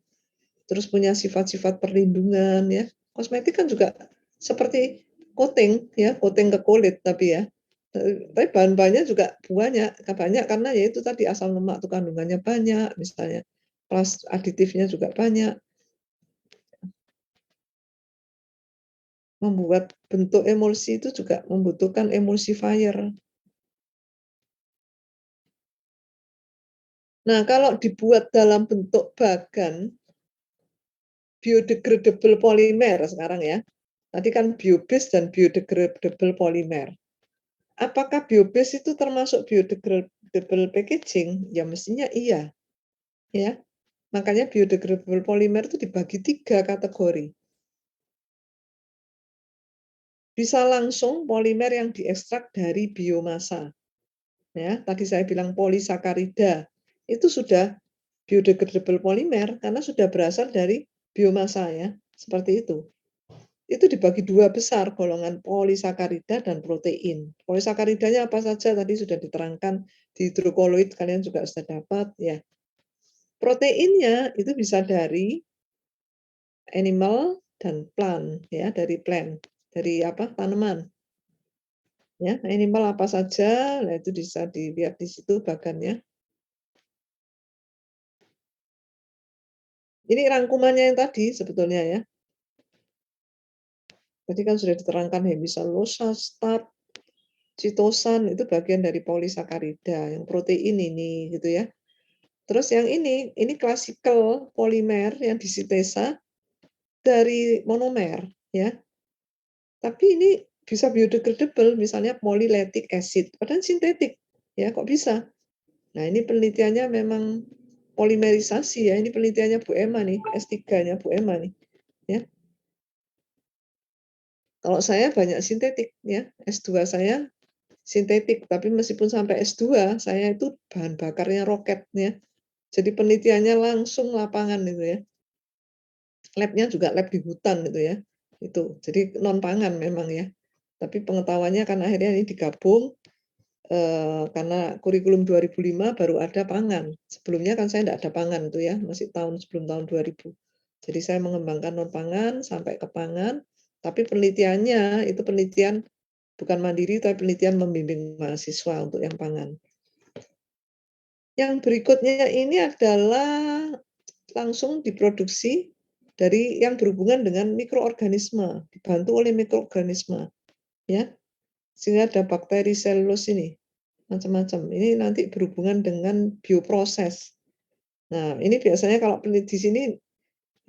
Terus punya sifat-sifat perlindungan ya. Kosmetik kan juga seperti coating ya, coating ke kulit tapi ya. Tapi bahan-bahannya juga banyak karena ya itu tadi asam lemak tuh kandungannya banyak misalnya. Plus aditifnya juga banyak. Membuat bentuk emulsi itu juga membutuhkan emulsifier. Nah, kalau dibuat dalam bentuk bagan biodegradable polymer sekarang ya. Tadi kan bio-based dan biodegradable polymer. Apakah bio-based itu termasuk biodegradable packaging? Ya mestinya iya. Ya. Makanya biodegradable polymer itu dibagi 3 kategori. Bisa langsung polimer yang diekstrak dari biomasa. Ya, tadi saya bilang polisakarida. Itu sudah biodegradable polymer karena sudah berasal dari biomasa ya. Seperti itu. Itu dibagi 2 besar, golongan polisakarida dan protein. Polisakaridanya apa saja tadi sudah diterangkan, di hidrokoloid kalian juga sudah dapat ya. Proteinnya itu bisa dari animal dan plant ya, dari plant, dari apa? Tanaman. Ya, animal apa saja, nah itu bisa dilihat di situ bagannya. Ini rangkumannya yang tadi sebetulnya ya. Tadi kan sudah diterangkan hemiselulosa, starch, chitosan itu bagian dari polisakarida, yang protein ini gitu ya. Terus yang ini classical polimer yang disintesa dari monomer ya. Tapi ini bisa biodegradable misalnya polylactic acid, padahal sintetik. Ya, kok bisa? Nah, ini penelitiannya memang polimerisasi ya. Ini penelitiannya Bu Emma nih, S3-nya Bu Emma nih, ya. Kalau saya banyak sintetik ya, S2 saya sintetik, tapi meskipun sampai S2 saya itu bahan bakarnya roketnya. Jadi penelitiannya langsung lapangan itu ya. Lab-nya juga lab di hutan gitu ya. Itu. Jadi non pangan memang ya. Tapi pengetahuannya kan akhirnya ini digabung karena kurikulum 2005 baru ada pangan. Sebelumnya kan saya tidak ada pangan itu ya, masih sebelum tahun 2000. Jadi saya mengembangkan non pangan sampai ke pangan, tapi penelitiannya itu penelitian bukan mandiri tapi penelitian membimbing mahasiswa untuk yang pangan. Yang berikutnya ini adalah langsung diproduksi dari yang berhubungan dengan mikroorganisme, dibantu oleh mikroorganisme, ya. Sehingga ada bakteri selulus ini, macam-macam. Ini nanti berhubungan dengan bioproses. Nah, ini biasanya kalau peneliti di sini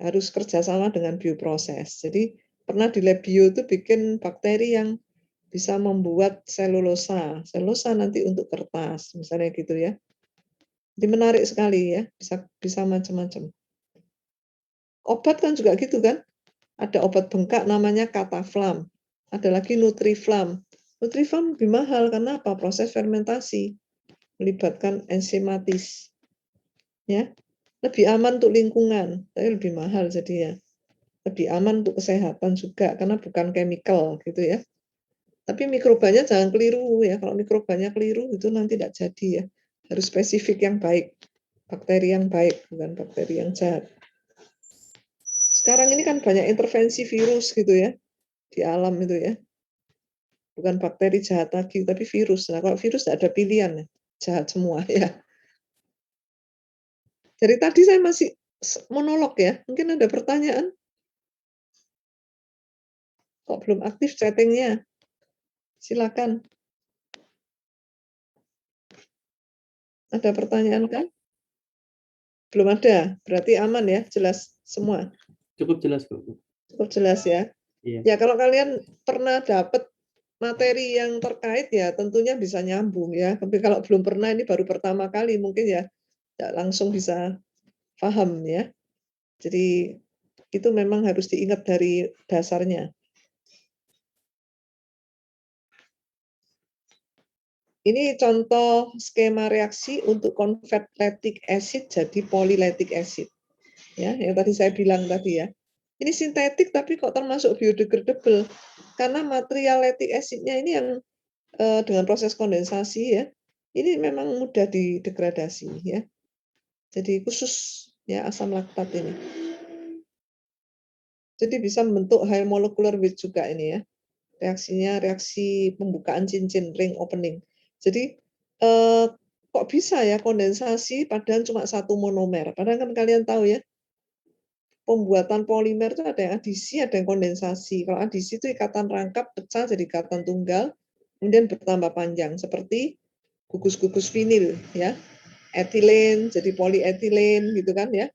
harus kerjasama dengan bioproses. Jadi pernah di lab bio itu bikin bakteri yang bisa membuat selulosa. Selulosa nanti untuk kertas, misalnya gitu ya. Jadi menarik sekali ya, bisa bisa macam-macam. Obat kan juga gitu kan. Ada obat bengkak namanya Cataflam. Ada lagi Nutriflam. Nutrifam lebih mahal karena apa? Proses fermentasi melibatkan enzimatis, ya. Lebih aman untuk lingkungan, tapi lebih mahal jadinya. Lebih aman untuk kesehatan juga karena bukan chemical gitu ya. Tapi mikrobanya jangan keliru ya, kalau mikrobanya keliru itu nanti tidak jadi ya. Harus spesifik yang baik, bakteri yang baik, bukan bakteri yang jahat. Sekarang ini kan banyak intervensi virus gitu ya, di alam itu ya. Bukan bakteri jahat lagi, tapi virus. Nah, kalau virus tidak ada pilihan ya, jahat semua ya. Dari tadi saya masih monolog ya, mungkin ada pertanyaan? Kok belum aktif chatting-nya? Silakan. Ada pertanyaan kan? Belum ada, berarti aman ya, jelas semua? Cukup jelas, Bu. Cukup jelas ya? Iya. Ya kalau kalian pernah dapat materi yang terkait ya tentunya bisa nyambung ya, tapi kalau belum pernah ini baru pertama kali mungkin ya tidak langsung bisa paham ya. Jadi itu memang harus diingat dari dasarnya. Ini contoh skema reaksi untuk convert lactic acid jadi polylactic acid. Ya, yang tadi saya bilang tadi ya. Ini sintetik tapi kok termasuk biodegradable. Karena material lactic acid-nya ini yang dengan proses kondensasi ya. Ini memang mudah didegradasi ya. Jadi khusus ya asam laktat ini. Jadi bisa membentuk high molecular weight juga ini ya. Reaksinya reaksi pembukaan cincin ring opening. Jadi kok bisa ya kondensasi padahal cuma satu monomer. Padahal kan kalian tahu ya, pembuatan polimer itu ada yang adisi, ada yang kondensasi. Kalau adisi itu ikatan rangkap pecah jadi ikatan tunggal, kemudian bertambah panjang seperti gugus-gugus vinil ya. Etilen jadi polietilen gitu kan ya.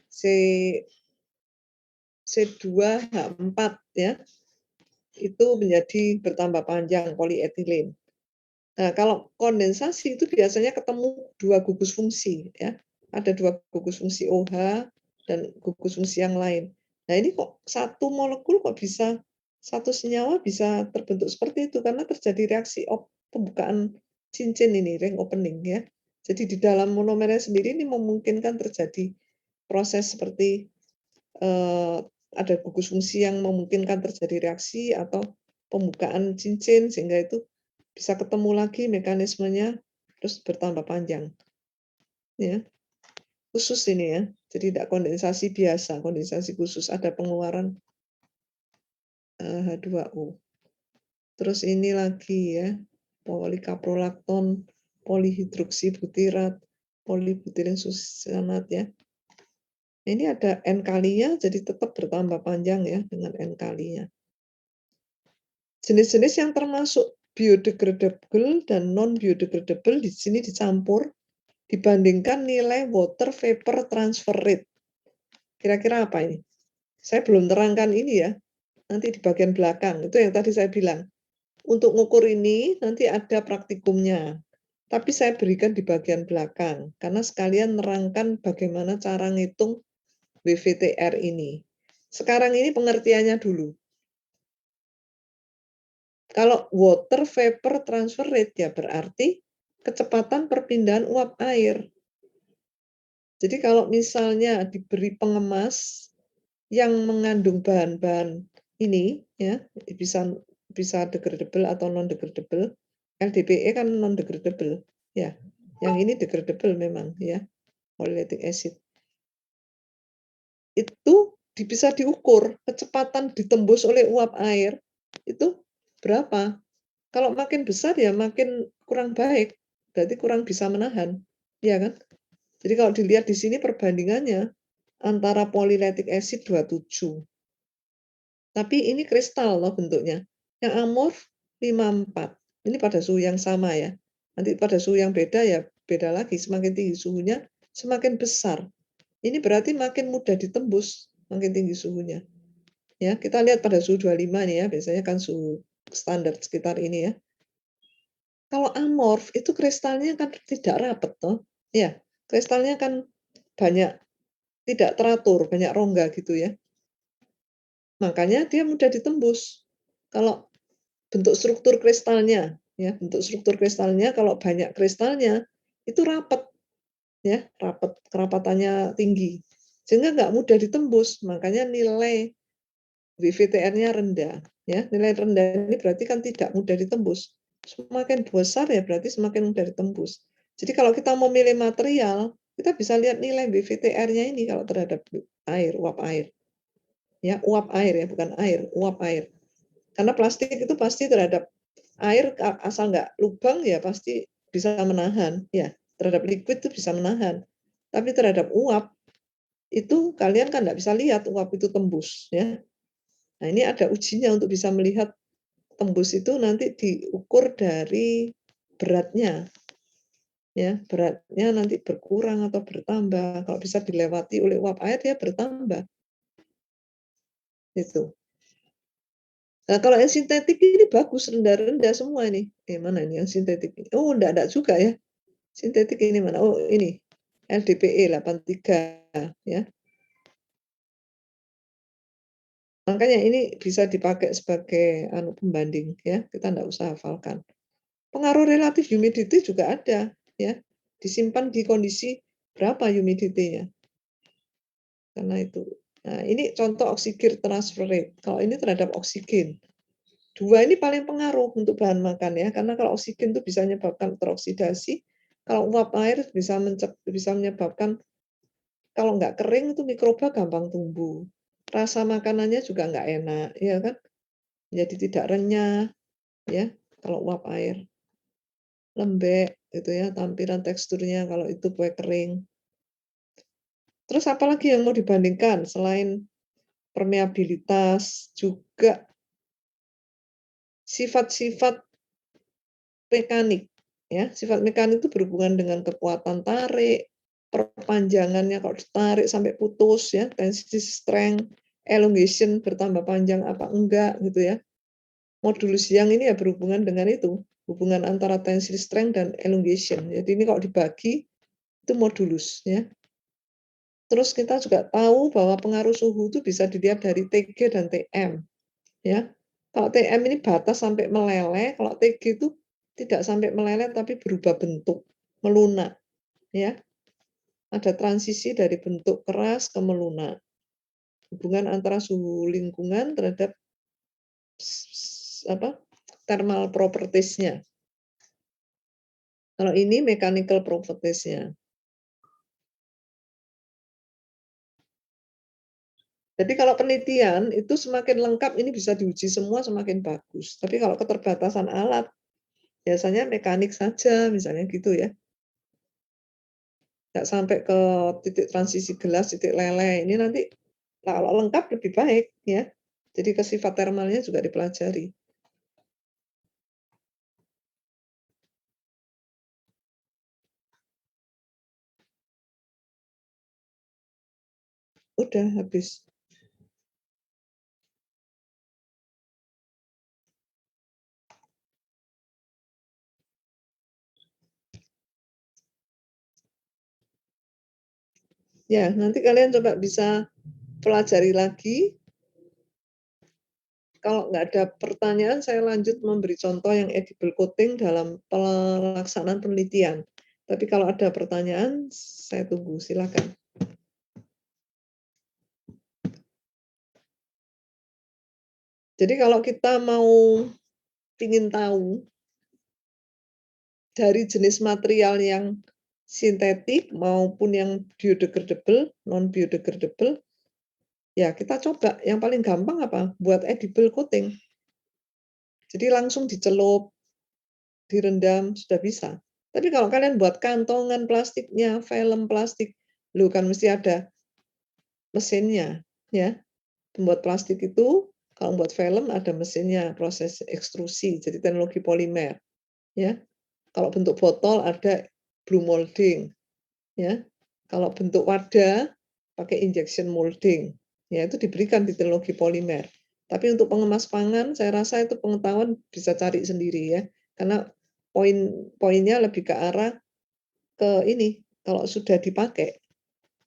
C C2H4 ya. Itu menjadi bertambah panjang polietilen. Nah, kalau kondensasi itu biasanya ketemu dua gugus fungsi ya. Ada dua gugus fungsi OH dan gugus fungsi yang lain. Nah, ini kok satu molekul kok bisa satu senyawa bisa terbentuk seperti itu karena terjadi reaksi pembukaan cincin ini ring opening ya. Jadi di dalam monomernya sendiri ini memungkinkan terjadi proses seperti ada gugus fungsi yang memungkinkan terjadi reaksi atau pembukaan cincin sehingga itu bisa ketemu lagi mekanismenya terus bertambah panjang ya. Khusus ini ya. Jadi tidak kondensasi biasa, kondensasi khusus ada pengeluaran H2O. Terus ini lagi ya, polikaprolakton, polihidroksibutirat, polibutylin succinat ya. Ini ada N kalinya, jadi tetap bertambah panjang ya dengan N kalinya. Jenis-jenis yang termasuk biodegradable dan non-biodegradable di sini dicampur dibandingkan nilai water vapor transfer rate. Kira-kira apa ini? Saya belum terangkan ini ya, nanti di bagian belakang. Itu yang tadi saya bilang. Untuk ngukur ini nanti ada praktikumnya. Tapi saya berikan di bagian belakang, karena sekalian nerangkan bagaimana cara ngitung WVTR ini. Sekarang ini pengertiannya dulu. Kalau water vapor transfer rate ya berarti kecepatan perpindahan uap air. Jadi kalau misalnya diberi pengemas yang mengandung bahan-bahan ini ya bisa bisa degradable atau non degradable. LDPE kan non degradable ya. Yang ini degradable memang ya, polylactic acid. Itu bisa diukur kecepatan ditembus oleh uap air itu berapa. Kalau makin besar ya makin kurang baik, berarti kurang bisa menahan, ya kan? Jadi kalau dilihat di sini perbandingannya antara polylactic acid 27. Tapi ini kristal loh bentuknya. Yang amorf 54. Ini pada suhu yang sama ya. Nanti pada suhu yang beda ya beda lagi. Semakin tinggi suhunya, semakin besar. Ini berarti makin mudah ditembus, makin tinggi suhunya. Ya, kita lihat pada suhu 25 nih ya, biasanya kan suhu standar sekitar ini ya. Kalau amorf itu kristalnya kan tidak rapat toh. Ya, kristalnya kan banyak tidak teratur, banyak rongga gitu ya. Makanya dia mudah ditembus. Kalau bentuk struktur kristalnya, ya, bentuk struktur kristalnya kalau banyak kristalnya, itu rapat, ya, rapat, kerapatannya tinggi, sehingga nggak mudah ditembus, makanya nilai WVTR-nya rendah, ya. Nilai rendah ini berarti kan tidak mudah ditembus. Semakin besar ya berarti semakin mudah ditembus. Jadi kalau kita mau milih material, kita bisa lihat nilai WVTR-nya ini kalau terhadap air, uap air. Ya, uap air ya, bukan air, uap air. Karena plastik itu pasti terhadap air asal nggak lubang ya pasti bisa menahan, ya. Terhadap liquid itu bisa menahan. Tapi terhadap uap itu kalian kan nggak bisa lihat uap itu tembus, ya. Nah, ini ada ujinya untuk bisa melihat tembus itu nanti diukur dari beratnya, ya. Beratnya nanti berkurang atau bertambah. Kalau bisa dilewati oleh uap air, dia bertambah. Itu. Nah, kalau yang sintetik ini bagus, rendah-rendah semua ini. Mana ini yang sintetik ini? Oh, enggak juga ya. Sintetik ini mana? Oh, ini. LDPE 83 ya. Makanya ini bisa dipakai sebagai pembanding ya. Kita enggak usah hafalkan. Pengaruh relatif humidity juga ada ya. Disimpan di kondisi berapa humidity-nya. Karena itu. Nah, ini contoh oksigen transfer rate. Kalau ini terhadap oksigen. Dua ini paling pengaruh untuk bahan makan ya, karena kalau oksigen itu bisa menyebabkan teroksidasi, kalau uap air bisa menyebabkan kalau nggak kering itu mikroba gampang tumbuh. Rasa makanannya juga nggak enak, ya kan? Jadi tidak renyah, ya, kalau uap air. Lembek gitu ya, tampilan teksturnya kalau itu kue kering. Terus apalagi yang mau dibandingkan selain permeabilitas, juga sifat-sifat mekanik, ya. Sifat mekanik itu berhubungan dengan kekuatan tarik, perpanjangannya kalau ditarik sampai putus ya, tensile strength, elongation bertambah panjang apa enggak gitu ya. Modulus Young ini ya berhubungan dengan itu, hubungan antara tensile strength dan elongation. Jadi ini kalau dibagi itu modulus ya. Terus kita juga tahu bahwa pengaruh suhu itu bisa dilihat dari TG dan TM ya. Kalau TM ini batas sampai meleleh, kalau TG itu tidak sampai meleleh tapi berubah bentuk, melunak, ya. Ada transisi dari bentuk keras ke melunak. Hubungan antara suhu lingkungan terhadap apa? Thermal properties-nya. Kalau ini mechanical properties-nya. Jadi kalau penelitian itu semakin lengkap ini bisa diuji semua semakin bagus. Tapi kalau keterbatasan alat biasanya mekanik saja misalnya gitu ya. Nggak sampai ke titik transisi gelas, titik leleh. Ini nanti kalau lengkap lebih baik ya. Jadi ke sifat termalnya juga dipelajari. Udah habis. Ya, nanti kalian coba bisa pelajari lagi. Kalau nggak ada pertanyaan, saya lanjut memberi contoh yang edible coating dalam pelaksanaan penelitian. Tapi kalau ada pertanyaan, saya tunggu. Silakan. Jadi kalau kita mau ingin tahu dari jenis material yang sintetik maupun yang biodegradable, non biodegradable, ya kita coba. Yang paling gampang apa? Buat edible coating. Jadi langsung dicelup, direndam, sudah bisa. Tapi kalau kalian buat kantongan plastiknya, film plastik, lu kan mesti ada mesinnya, ya. Pembuat plastik itu kalau buat film ada mesinnya, proses ekstrusi, jadi teknologi polimer, ya. Kalau bentuk botol ada blow molding, ya. Kalau bentuk wadah pakai injection molding, ya itu diberikan di teknologi polimer. Tapi untuk pengemas pangan saya rasa itu pengetahuan bisa cari sendiri ya, karena poin-poinnya lebih ke arah ke ini, kalau sudah dipakai,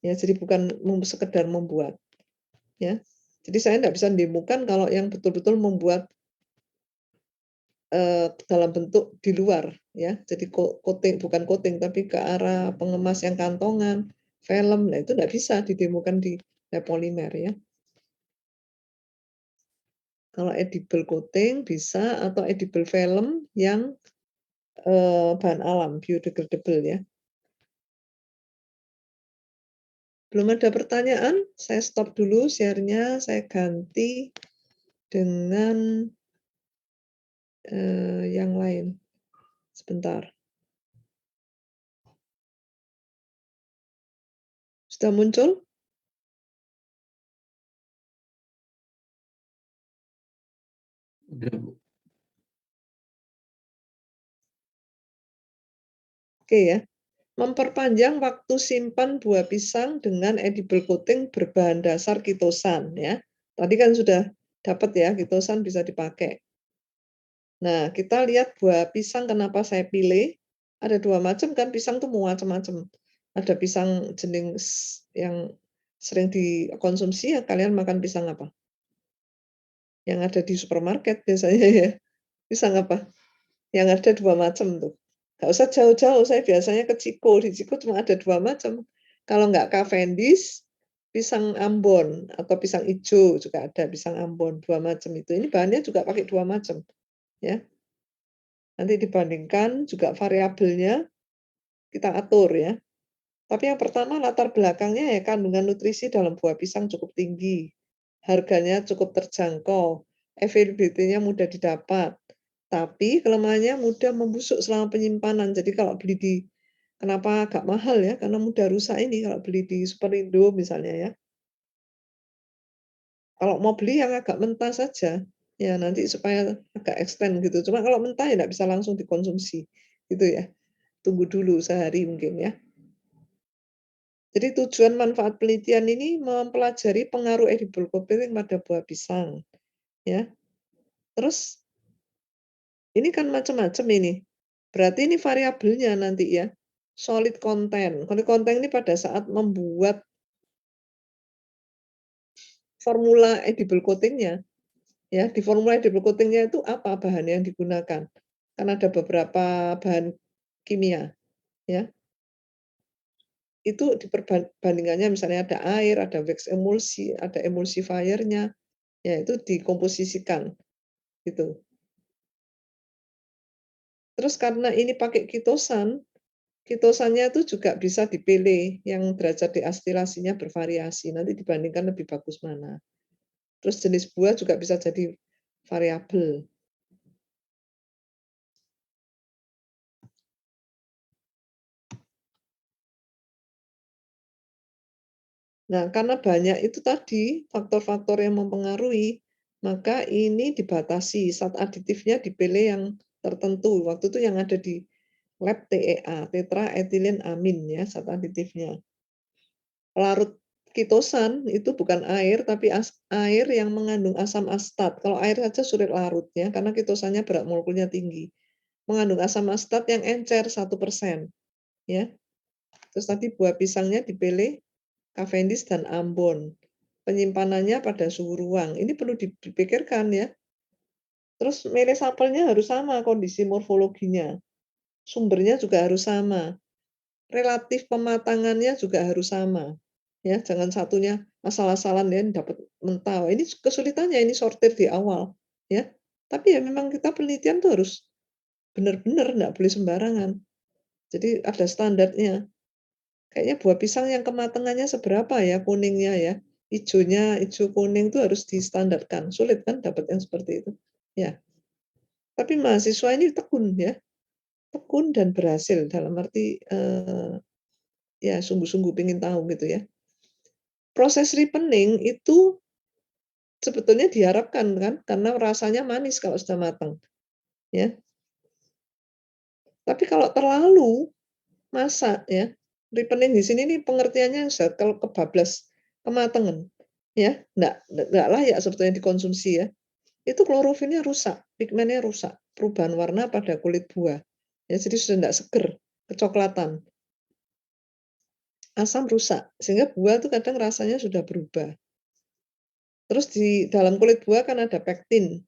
ya jadi bukan sekedar membuat, ya. Jadi saya enggak bisa mendemokan kalau yang betul-betul membuat dalam bentuk di luar ya, jadi coating bukan coating tapi ke arah pengemas yang kantongan, film, nah itu nggak bisa didemokan di lab polimer ya. Kalau edible coating bisa atau edible film yang, bahan alam, biodegradable ya. Belum ada pertanyaan, saya stop dulu share-nya, saya ganti dengan, yang lain. Sebentar. Sudah muncul? Udah, Bu. Oke ya. Memperpanjang waktu simpan buah pisang dengan edible coating berbahan dasar kitosan ya. Tadi kan sudah dapat ya, kitosan bisa dipakai. Nah, kita lihat buah pisang kenapa saya pilih, ada 2 macam kan, pisang tuh mau macam-macam. Ada pisang jenis yang sering dikonsumsi ya, kalian makan pisang apa? Yang ada di supermarket biasanya ya. Pisang apa? Yang ada 2 macam tuh. Nggak usah jauh-jauh, saya biasanya ke Ciko, di Ciko cuma ada 2 macam. Kalau nggak Cavendish, pisang Ambon atau pisang ijo juga ada, pisang Ambon, 2 macam itu. Ini bahannya juga pakai 2 macam, ya. Nanti dibandingkan juga variabelnya kita atur ya. Tapi yang pertama latar belakangnya ya kandungan nutrisi dalam buah pisang cukup tinggi, harganya cukup terjangkau, availability-nya mudah didapat, tapi kelemahannya mudah membusuk selama penyimpanan. Jadi kalau beli di kenapa agak mahal ya, karena mudah rusak ini kalau beli di Superindo misalnya ya. Kalau mau beli yang agak mentah saja, ya nanti supaya agak extend gitu. Cuma kalau mentah ya nggak bisa langsung dikonsumsi, gitu ya. Tunggu dulu sehari mungkin ya. Jadi tujuan manfaat penelitian ini mempelajari pengaruh edible coating pada buah pisang, ya. Terus ini kan macam-macam ini. Berarti ini variabelnya nanti ya. Solid content. Solid content ini pada saat membuat formula edible coating-nya, ya. Di formula edible coating-nya itu apa bahan yang digunakan? Kan ada beberapa bahan kimia, ya. Itu diperbandingannya misalnya ada air, ada wax emulsi, ada emulsifier-nya, ya itu dikomposisikan, gitu. Terus karena ini pakai kitosan, kitosannya itu juga bisa dipilih yang derajat deastilasinya bervariasi, nanti dibandingkan lebih bagus mana. Terus jenis buah juga bisa jadi variabel. Nah, karena banyak itu tadi faktor-faktor yang mempengaruhi, maka ini dibatasi, zat aditifnya dipilih yang tertentu. Waktu itu yang ada di lab TEA, tetraethylene amin ya, zat aditifnya. Larut kitosan itu bukan air, tapi air yang mengandung asam astat. Kalau air saja sulit larutnya karena kitosannya berat molekulnya tinggi. Mengandung asam astat yang encer 1%, ya. Terus tadi buah pisangnya dipilih Cavendish dan Ambon. Penyimpanannya pada suhu ruang. Ini perlu dipikirkan ya. Terus milih sampelnya harus sama kondisi morfologinya. Sumbernya juga harus sama. Relatif pematangannya juga harus sama. Ya, jangan satunya asal-asalan ya dapat mentah. Ini kesulitannya ini sortir di awal, ya. Tapi ya memang kita penelitian tuh harus benar-benar nggak boleh sembarangan. Jadi ada standarnya. Kayaknya buah pisang yang kematangannya seberapa ya kuningnya ya. Ijonya, ijo kuning itu harus distandarkan. Sulit kan dapat yang seperti itu. Ya. Tapi mahasiswa ini tekun ya. Tekun dan berhasil dalam arti ya sungguh-sungguh pengen tahu gitu ya. Proses ripening itu sebetulnya diharapkan kan, karena rasanya manis kalau sudah matang, ya. Tapi kalau terlalu masak ya, ripening di sini nih pengertiannya kalau kebablas kematangan, ya, nggak layak sebetulnya dikonsumsi ya. Itu klorofilnya rusak, pigmennya rusak, perubahan warna pada kulit buah. Ya, jadi sudah nggak seger, kecoklatan. Asam rusak, sehingga buah itu kadang rasanya sudah berubah. Terus di dalam kulit buah kan ada pektin.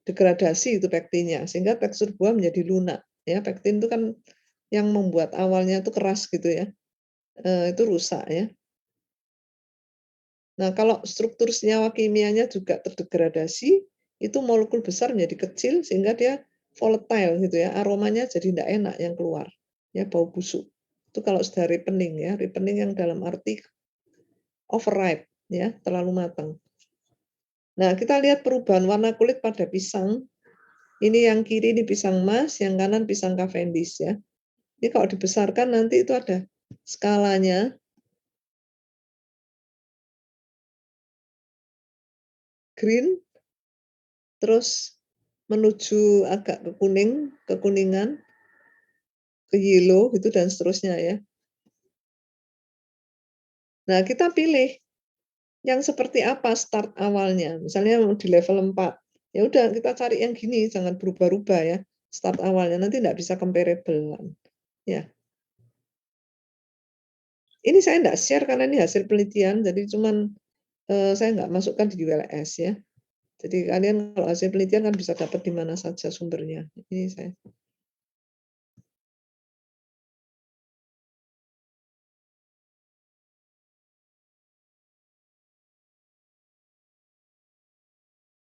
degradasi itu pektinnya, sehingga tekstur buah menjadi lunak, ya. Pektin itu kan yang membuat awalnya itu keras gitu ya, itu rusak ya. Nah, kalau struktur senyawa kimianya juga terdegradasi, itu molekul besar menjadi kecil sehingga dia volatile gitu ya, aromanya jadi tidak enak yang keluar, ya bau busuk. Itu kalau sudah ripening ya, ripening yang dalam arti overripe ya, terlalu matang. Nah, kita lihat perubahan warna kulit pada pisang. Ini yang kiri ini pisang mas, yang kanan pisang Cavendish ya. Ini kalau dibesarkan nanti itu ada skalanya. Green, terus menuju agak ke kuning, kekuningan, ke yellow gitu dan seterusnya ya. Nah, kita pilih yang seperti apa start awalnya. Misalnya di level 4, ya udah kita cari yang gini, jangan berubah-ubah ya start awalnya, nanti tidak bisa comparable. Ya. Ini saya enggak share karena ini hasil penelitian, jadi cuman, saya nggak masukkan di ULS ya. Jadi kalian kalau hasil penelitian kan bisa dapat di mana saja sumbernya. Ini saya.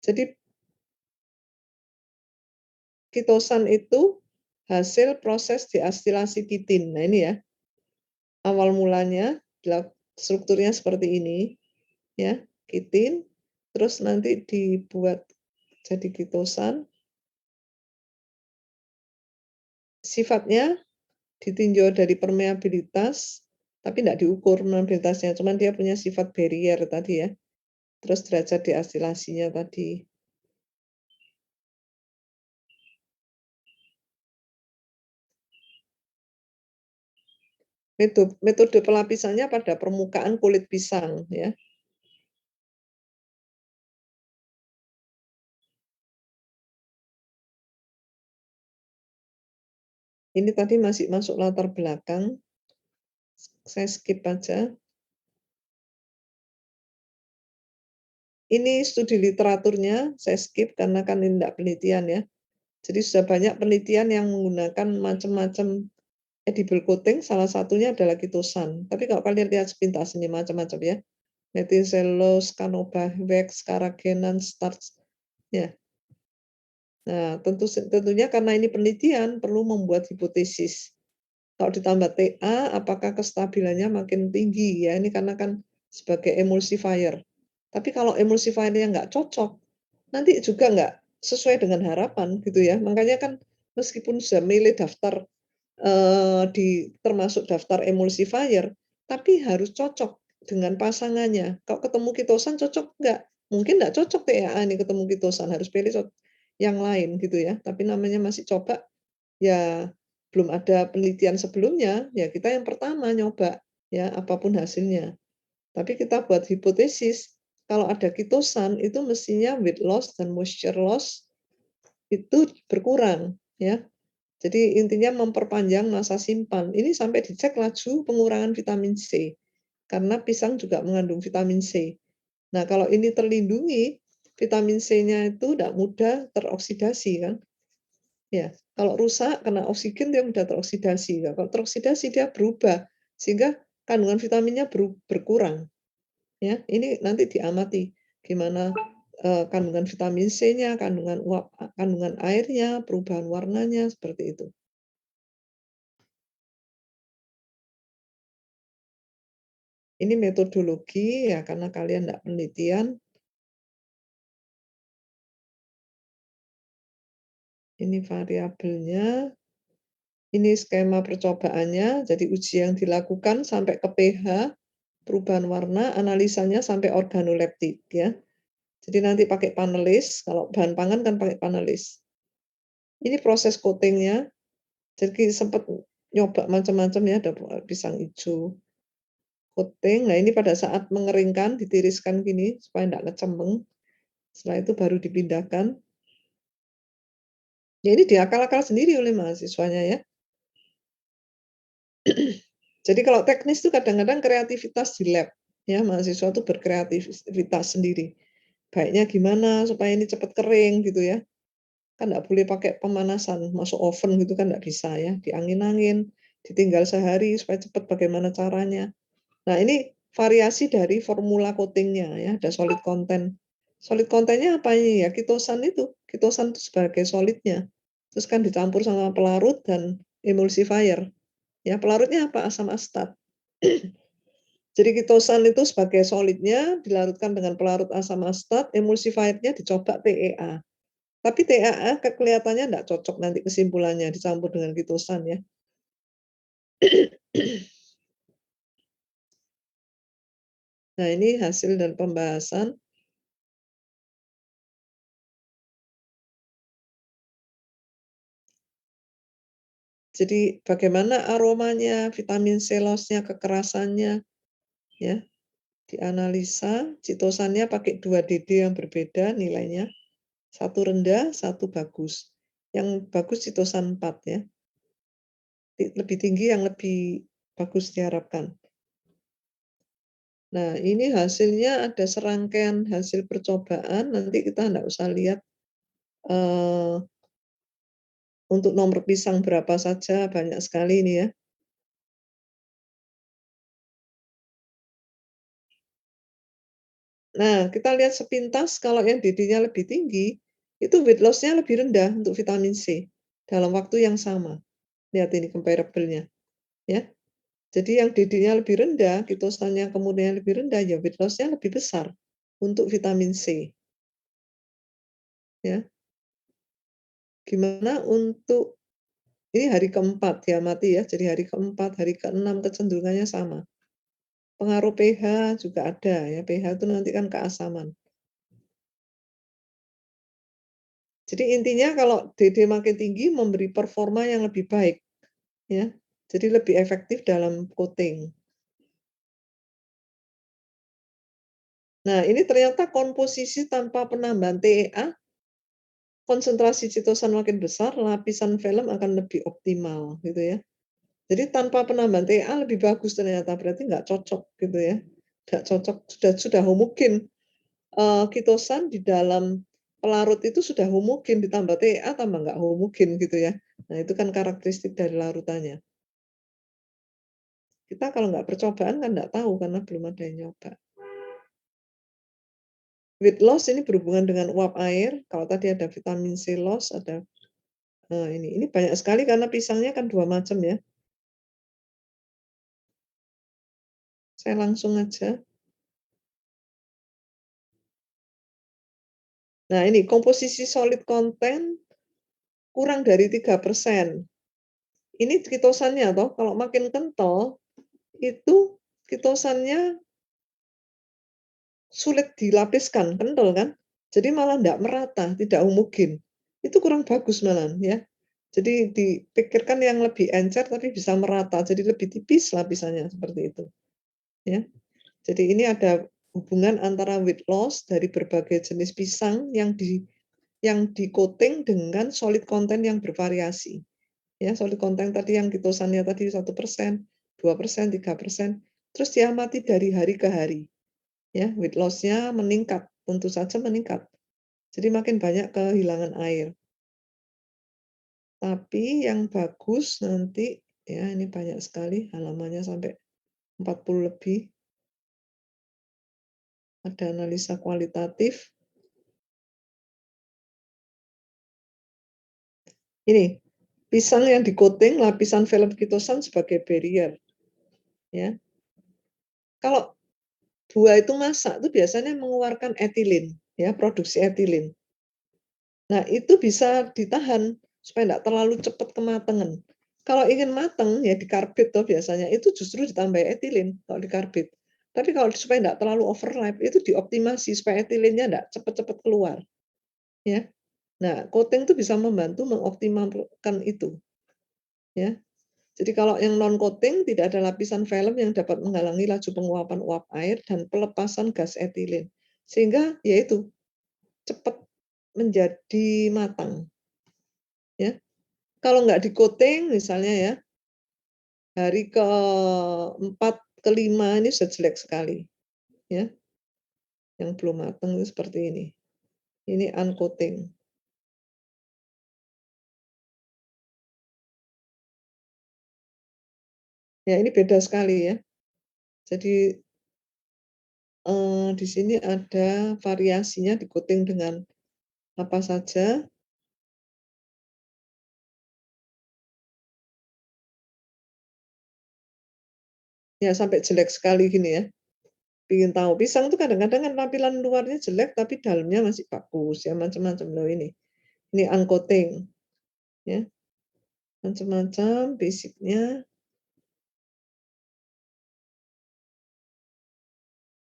Jadi kitosan itu hasil proses deastilasi kitin. Nah ini ya, awal mulanya strukturnya seperti ini, ya, kitin, terus nanti dibuat jadi kitosan. Sifatnya ditinjau dari permeabilitas, tapi tidak diukur permeabilitasnya, cuman dia punya sifat barrier tadi ya. Terus derajat deastilasinya tadi. Metode pelapisannya pada permukaan kulit pisang ya. Ini tadi masih masuk latar belakang. Saya skip aja. Ini studi literaturnya, saya skip karena kan ini tidak penelitian ya. Jadi sudah banyak penelitian yang menggunakan macam-macam edible coating, salah satunya adalah kitosan. Tapi kalau kalian lihat sepintas ini macam-macam ya. Methicellose, Canova wax, carrageenan, starch. Ya. Nah, tentunya karena ini penelitian perlu membuat hipotesis. Kalau ditambah TA, apakah kestabilannya makin tinggi ya? Ini karena kan sebagai emulsifier. Tapi kalau emulsifiernya nggak cocok, nanti juga nggak sesuai dengan harapan gitu ya. Makanya kan meskipun sudah milih daftar termasuk daftar emulsifier, tapi harus cocok dengan pasangannya. Kalau ketemu kitosan cocok nggak? Mungkin nggak cocok TEA ini ketemu kitosan, harus pilih yang lain gitu ya. Tapi namanya masih coba, ya belum ada penelitian sebelumnya, ya kita yang pertama nyoba ya apapun hasilnya. Tapi kita buat hipotesis, kalau ada kitosan itu mestinya weight loss dan moisture loss itu berkurang ya. Jadi intinya memperpanjang masa simpan. Ini sampai dicek laju pengurangan vitamin C. Karena pisang juga mengandung vitamin C. Nah, kalau ini terlindungi, vitamin C-nya itu tidak mudah teroksidasi kan. Ya, kalau rusak kena oksigen dia mudah teroksidasi. Kalau teroksidasi dia berubah sehingga kandungan vitaminnya berkurang. Ya, ini nanti diamati gimana kandungan vitamin C-nya, kandungan airnya, perubahan warnanya seperti itu. Ini metodologi ya karena kalian tidak penelitian. Ini variabelnya. Ini skema percobaannya. Jadi uji yang dilakukan sampai ke pH, perubahan warna, analisanya sampai organoleptik ya. Jadi nanti pakai panelis, kalau bahan pangan kan pakai panelis. Ini proses coatingnya. Jadi sempat nyoba macam-macam ya, ada pisang hijau, coating. Nah ini pada saat mengeringkan, ditiriskan gini supaya tidak kecembeng. Setelah itu baru dipindahkan. Ya ini diakal-akal sendiri oleh mahasiswanya ya. Jadi kalau teknis itu kadang-kadang kreativitas di lab. Ya, mahasiswa itu berkreativitas sendiri. Baiknya gimana supaya ini cepat kering gitu ya. kan nggak boleh pakai pemanasan, masuk oven gitu kan nggak bisa ya, diangin-angin, ditinggal sehari supaya cepat bagaimana caranya. Nah, ini variasi dari formula coating-nya ya, ada solid content. Solid content-nya apa ini ya, kitosan itu, kitosan itu sebagai solidnya. Terus kan dicampur sama pelarut dan emulsifier. Ya, pelarutnya apa? Asam astat. Jadi kitosan itu sebagai solidnya dilarutkan dengan pelarut asam astat, emulsifiernya dicoba TEA. Tapi TEA kelihatannya enggak cocok nanti kesimpulannya dicampur dengan kitosan ya. Nah, ini hasil dan pembahasan. Jadi bagaimana aromanya, vitamin C loss-nya, kekerasannya, ya, dianalisa, citosannya pakai 2 DD yang berbeda nilainya, satu rendah, satu bagus. Yang bagus citosan 4 ya. Lebih tinggi yang lebih bagus diharapkan. Nah, ini hasilnya ada serangkaian hasil percobaan, nanti kita enggak usah lihat, untuk nomor pisang berapa saja, banyak sekali ini ya. Nah, kita lihat sepintas kalau yang DD-nya lebih tinggi, itu weight loss-nya lebih rendah untuk vitamin C, dalam waktu yang sama. Lihat ini comparable-nya, ya. Jadi yang DD-nya lebih rendah, kitosannya kemudian lebih rendah, ya weight loss-nya lebih besar untuk vitamin C. Ya. Gimana untuk ini hari keempat diamati ya, jadi hari keempat, hari keenam kecenderungannya sama. Pengaruh pH juga ada ya, pH itu nanti kan keasaman. Jadi intinya kalau DD makin tinggi memberi performa yang lebih baik, ya. Jadi lebih efektif dalam coating. Nah, ini ternyata komposisi tanpa penambahan TEA, konsentrasi citosan makin besar, lapisan film akan lebih optimal, gitu ya. Jadi tanpa penambahan TEA lebih bagus ternyata, berarti nggak cocok gitu ya. Nggak cocok, sudah homogen. Kitosan di dalam pelarut itu sudah homogen, ditambah TEA tambah nggak homogen gitu ya. Nah, itu kan karakteristik dari larutannya. Kita kalau nggak percobaan kan nggak tahu karena belum ada yang nyoba. Weight loss ini berhubungan dengan uap air, kalau tadi ada vitamin C loss, ada ini banyak sekali karena pisangnya kan 2 macam ya. Saya langsung aja. Nah, ini komposisi solid content kurang dari 3%. Ini kitosannya toh, kalau makin kental itu kitosannya sulit dilapiskan, kental kan? Jadi malah ndak merata, tidak homogen. Itu kurang bagus malahan ya. Jadi dipikirkan yang lebih encer tapi bisa merata, jadi lebih tipis lapisannya seperti itu, ya. Jadi ini ada hubungan antara weight loss dari berbagai jenis pisang yang di-coating dengan solid content yang bervariasi. Ya, solid content tadi yang kitosannya tadi 1%, 2%, 3%, terus diamati dari hari ke hari. Ya, weight loss-nya meningkat, tentu saja meningkat. Jadi makin banyak kehilangan air. Tapi yang bagus nanti, ya ini banyak sekali halamannya sampai 40 lebih. Ada analisa kualitatif. Ini, pisang yang di-coating lapisan film kitosan sebagai barrier, ya. Kalau buah itu masak itu biasanya mengeluarkan etilin, ya, produksi etilin. Nah, itu bisa ditahan supaya enggak terlalu cepat kematangan. Kalau ingin mateng, ya dikarbit toh biasanya, itu justru ditambah etilin kalau dikarbit. Tapi kalau supaya enggak terlalu overripe, itu dioptimasi supaya etilinnya enggak cepat-cepat keluar, ya. Nah, coating itu bisa membantu mengoptimalkan itu, ya. Jadi kalau yang non coating tidak ada lapisan film yang dapat menghalangi laju penguapan uap air dan pelepasan gas etilin. Sehingga ya itu, cepat menjadi matang, ya. Kalau nggak di-coating misalnya ya, hari ke-4, ke-5 ini sudah jelek sekali, ya. Yang belum matang itu seperti ini. Ini uncoating. Ya ini beda sekali ya. Jadi, di sini ada variasinya di-coating dengan apa saja. Ya sampai jelek sekali gini ya. Pengen tahu, pisang tuh kadang-kadang kan tampilan luarnya jelek tapi dalamnya masih bagus ya, macam-macam loh ini. Ini uncoating ya, macam-macam basicnya.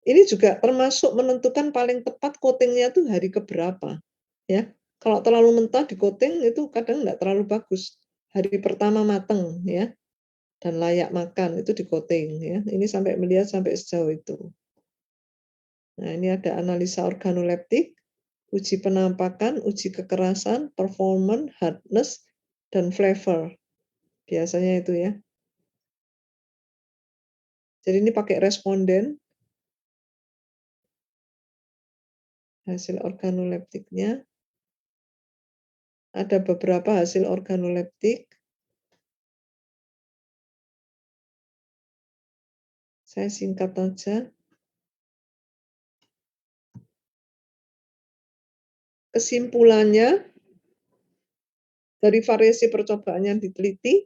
Ini juga termasuk menentukan paling tepat coating-nya tuh hari ke berapa, ya. Kalau terlalu mentah di-coating itu kadang nggak terlalu bagus. Hari pertama mateng ya, dan layak makan itu di-coating ya. Ini sampai melihat sampai sejauh itu. Nah, ini ada analisa organoleptik, uji penampakan, uji kekerasan, performance, hardness, dan flavor. Biasanya itu ya. Jadi ini pakai responden, hasil organoleptiknya. Ada beberapa hasil organoleptik. Saya singkat aja. Kesimpulannya, dari variasi percobaan yang diteliti,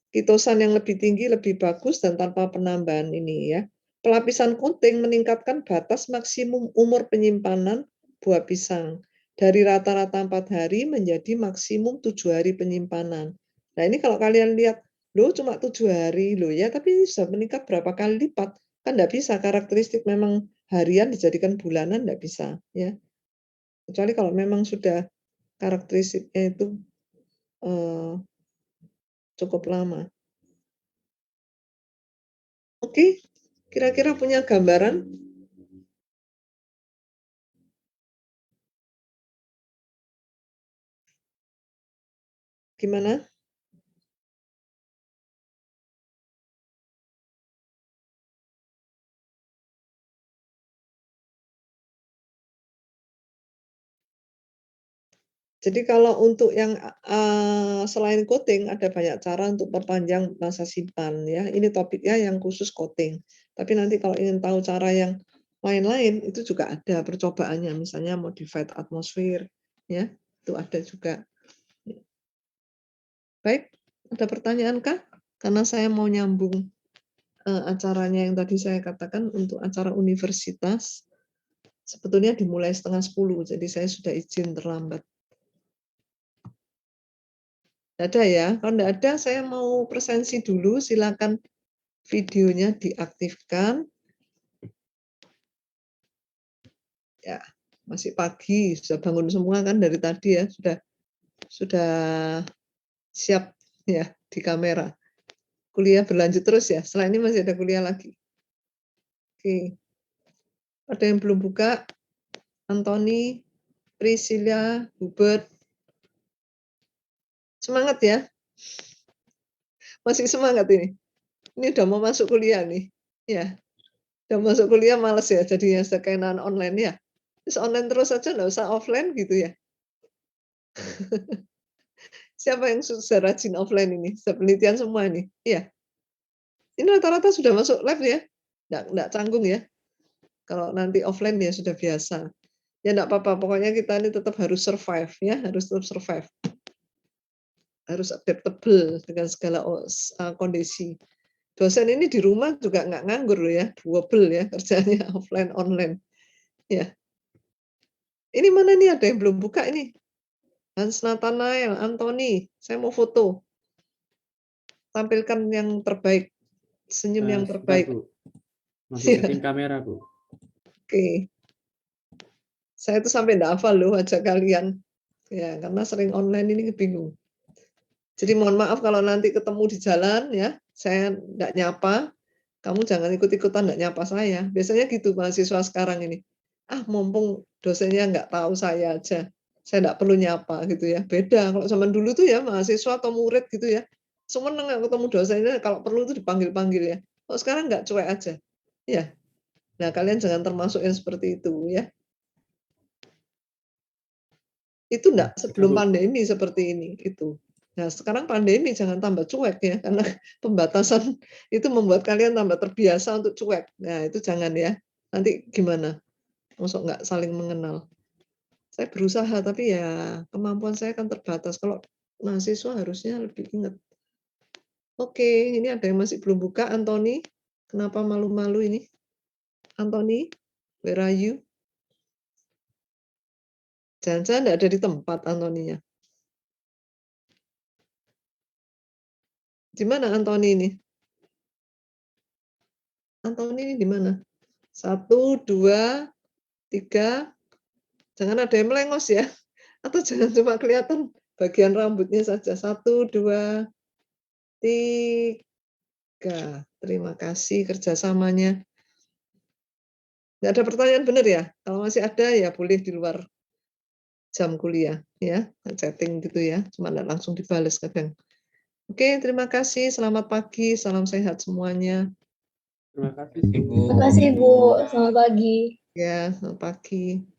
kitosan yang lebih tinggi lebih bagus dan tanpa penambahan ini ya. Pelapisan coating meningkatkan batas maksimum umur penyimpanan buah pisang dari rata-rata 4 hari menjadi maksimum 7 hari penyimpanan. Nah ini kalau kalian lihat, loh cuma 7 hari loh ya, tapi ini sudah meningkat berapa kali lipat. Kan nggak bisa karakteristik memang harian dijadikan bulanan, nggak bisa ya. Kecuali kalau memang sudah karakteristiknya itu cukup lama. Oke, kira-kira punya gambaran? Gimana? Jadi kalau untuk yang, selain coating ada banyak cara untuk perpanjang masa simpan ya, ini topiknya yang khusus coating. Tapi nanti kalau ingin tahu cara yang lain-lain itu juga ada percobaannya, misalnya modified atmosphere ya, itu ada juga. Baik, ada pertanyaan kah? Karena saya mau nyambung, acaranya yang tadi saya katakan untuk acara universitas, sebetulnya dimulai 9:30, jadi saya sudah izin terlambat. Nggak ada ya? Kalau nggak ada, saya mau presensi dulu, silakan videonya diaktifkan. Ya, masih pagi, sudah bangun semua kan dari tadi ya, sudah siap ya di kamera. Kuliah berlanjut terus ya, setelah ini masih ada kuliah lagi. Oke, ada yang belum buka? Anthony, Priscilla, Hubert, semangat ya, masih semangat ini. Ini udah mau masuk kuliah nih, ya. Udah masuk kuliah males ya jadinya sekalian online ya. Terus online terus aja nggak usah offline gitu ya. Siapa yang sudah rajin offline ini? Sudah penelitian semua ini? Iya. Ini rata-rata sudah masuk lab ya? Nggak canggung ya? Kalau nanti offline ya sudah biasa. Ya nggak apa-apa, pokoknya kita ini tetap harus survive ya, harus tetap survive. Harus adaptable dengan segala kondisi. Dosen ini di rumah juga nggak nganggur loh ya, double ya kerjanya offline online. Ya. Ini mana nih ada yang belum buka ini? Hans Nathanael, Anthony, saya mau foto. Tampilkan yang terbaik, senyum yang Sebentar, terbaik. Bu. Masih setting kamera, Bu. Oke. Saya tuh sampai nggak hafal loh wajah kalian. Ya, karena sering online ini bingung. Jadi mohon maaf kalau nanti ketemu di jalan ya, saya nggak nyapa, kamu jangan ikut-ikutan nggak nyapa saya. Biasanya gitu mahasiswa sekarang ini. Ah, mumpung dosennya nggak tahu saya aja, saya nggak perlu nyapa gitu ya. Beda kalau zaman dulu tuh ya mahasiswa atau murid gitu ya, seneng nggak ketemu dosennya kalau perlu tuh dipanggil-panggil ya. Kalau sekarang nggak, cuek aja. Ya. Nah, kalian jangan termasuk yang seperti itu ya. Itu enggak Siap, sebelum Bu. pandemi seperti ini, itu. Nah, sekarang pandemi jangan tambah cuek ya, karena pembatasan itu membuat kalian tambah terbiasa untuk cuek. Nah, itu jangan ya. Nanti gimana? Mosok nggak saling mengenal. Saya berusaha, tapi ya kemampuan saya kan terbatas. Kalau mahasiswa harusnya lebih ingat. Oke, ini ada yang masih belum buka, Anthony. Kenapa malu-malu ini? Anthony, where are you? Jangan-jangan nggak ada di tempat Anthony-nya. Di mana Anthony ini? Anthony ini di mana? 1, 2, 3. Jangan ada yang melengos ya. Atau jangan cuma kelihatan bagian rambutnya saja. 1, 2, 3. Terima kasih kerjasamanya. Nggak ada pertanyaan benar ya? Kalau masih ada ya boleh di luar jam kuliah ya, chatting gitu ya, cuma nggak langsung dibalas kadang. Oke, terima kasih. Selamat pagi, salam sehat semuanya. Terima kasih, Ibu. Ibu. Terima kasih, Bu. Selamat pagi. Ya, selamat pagi.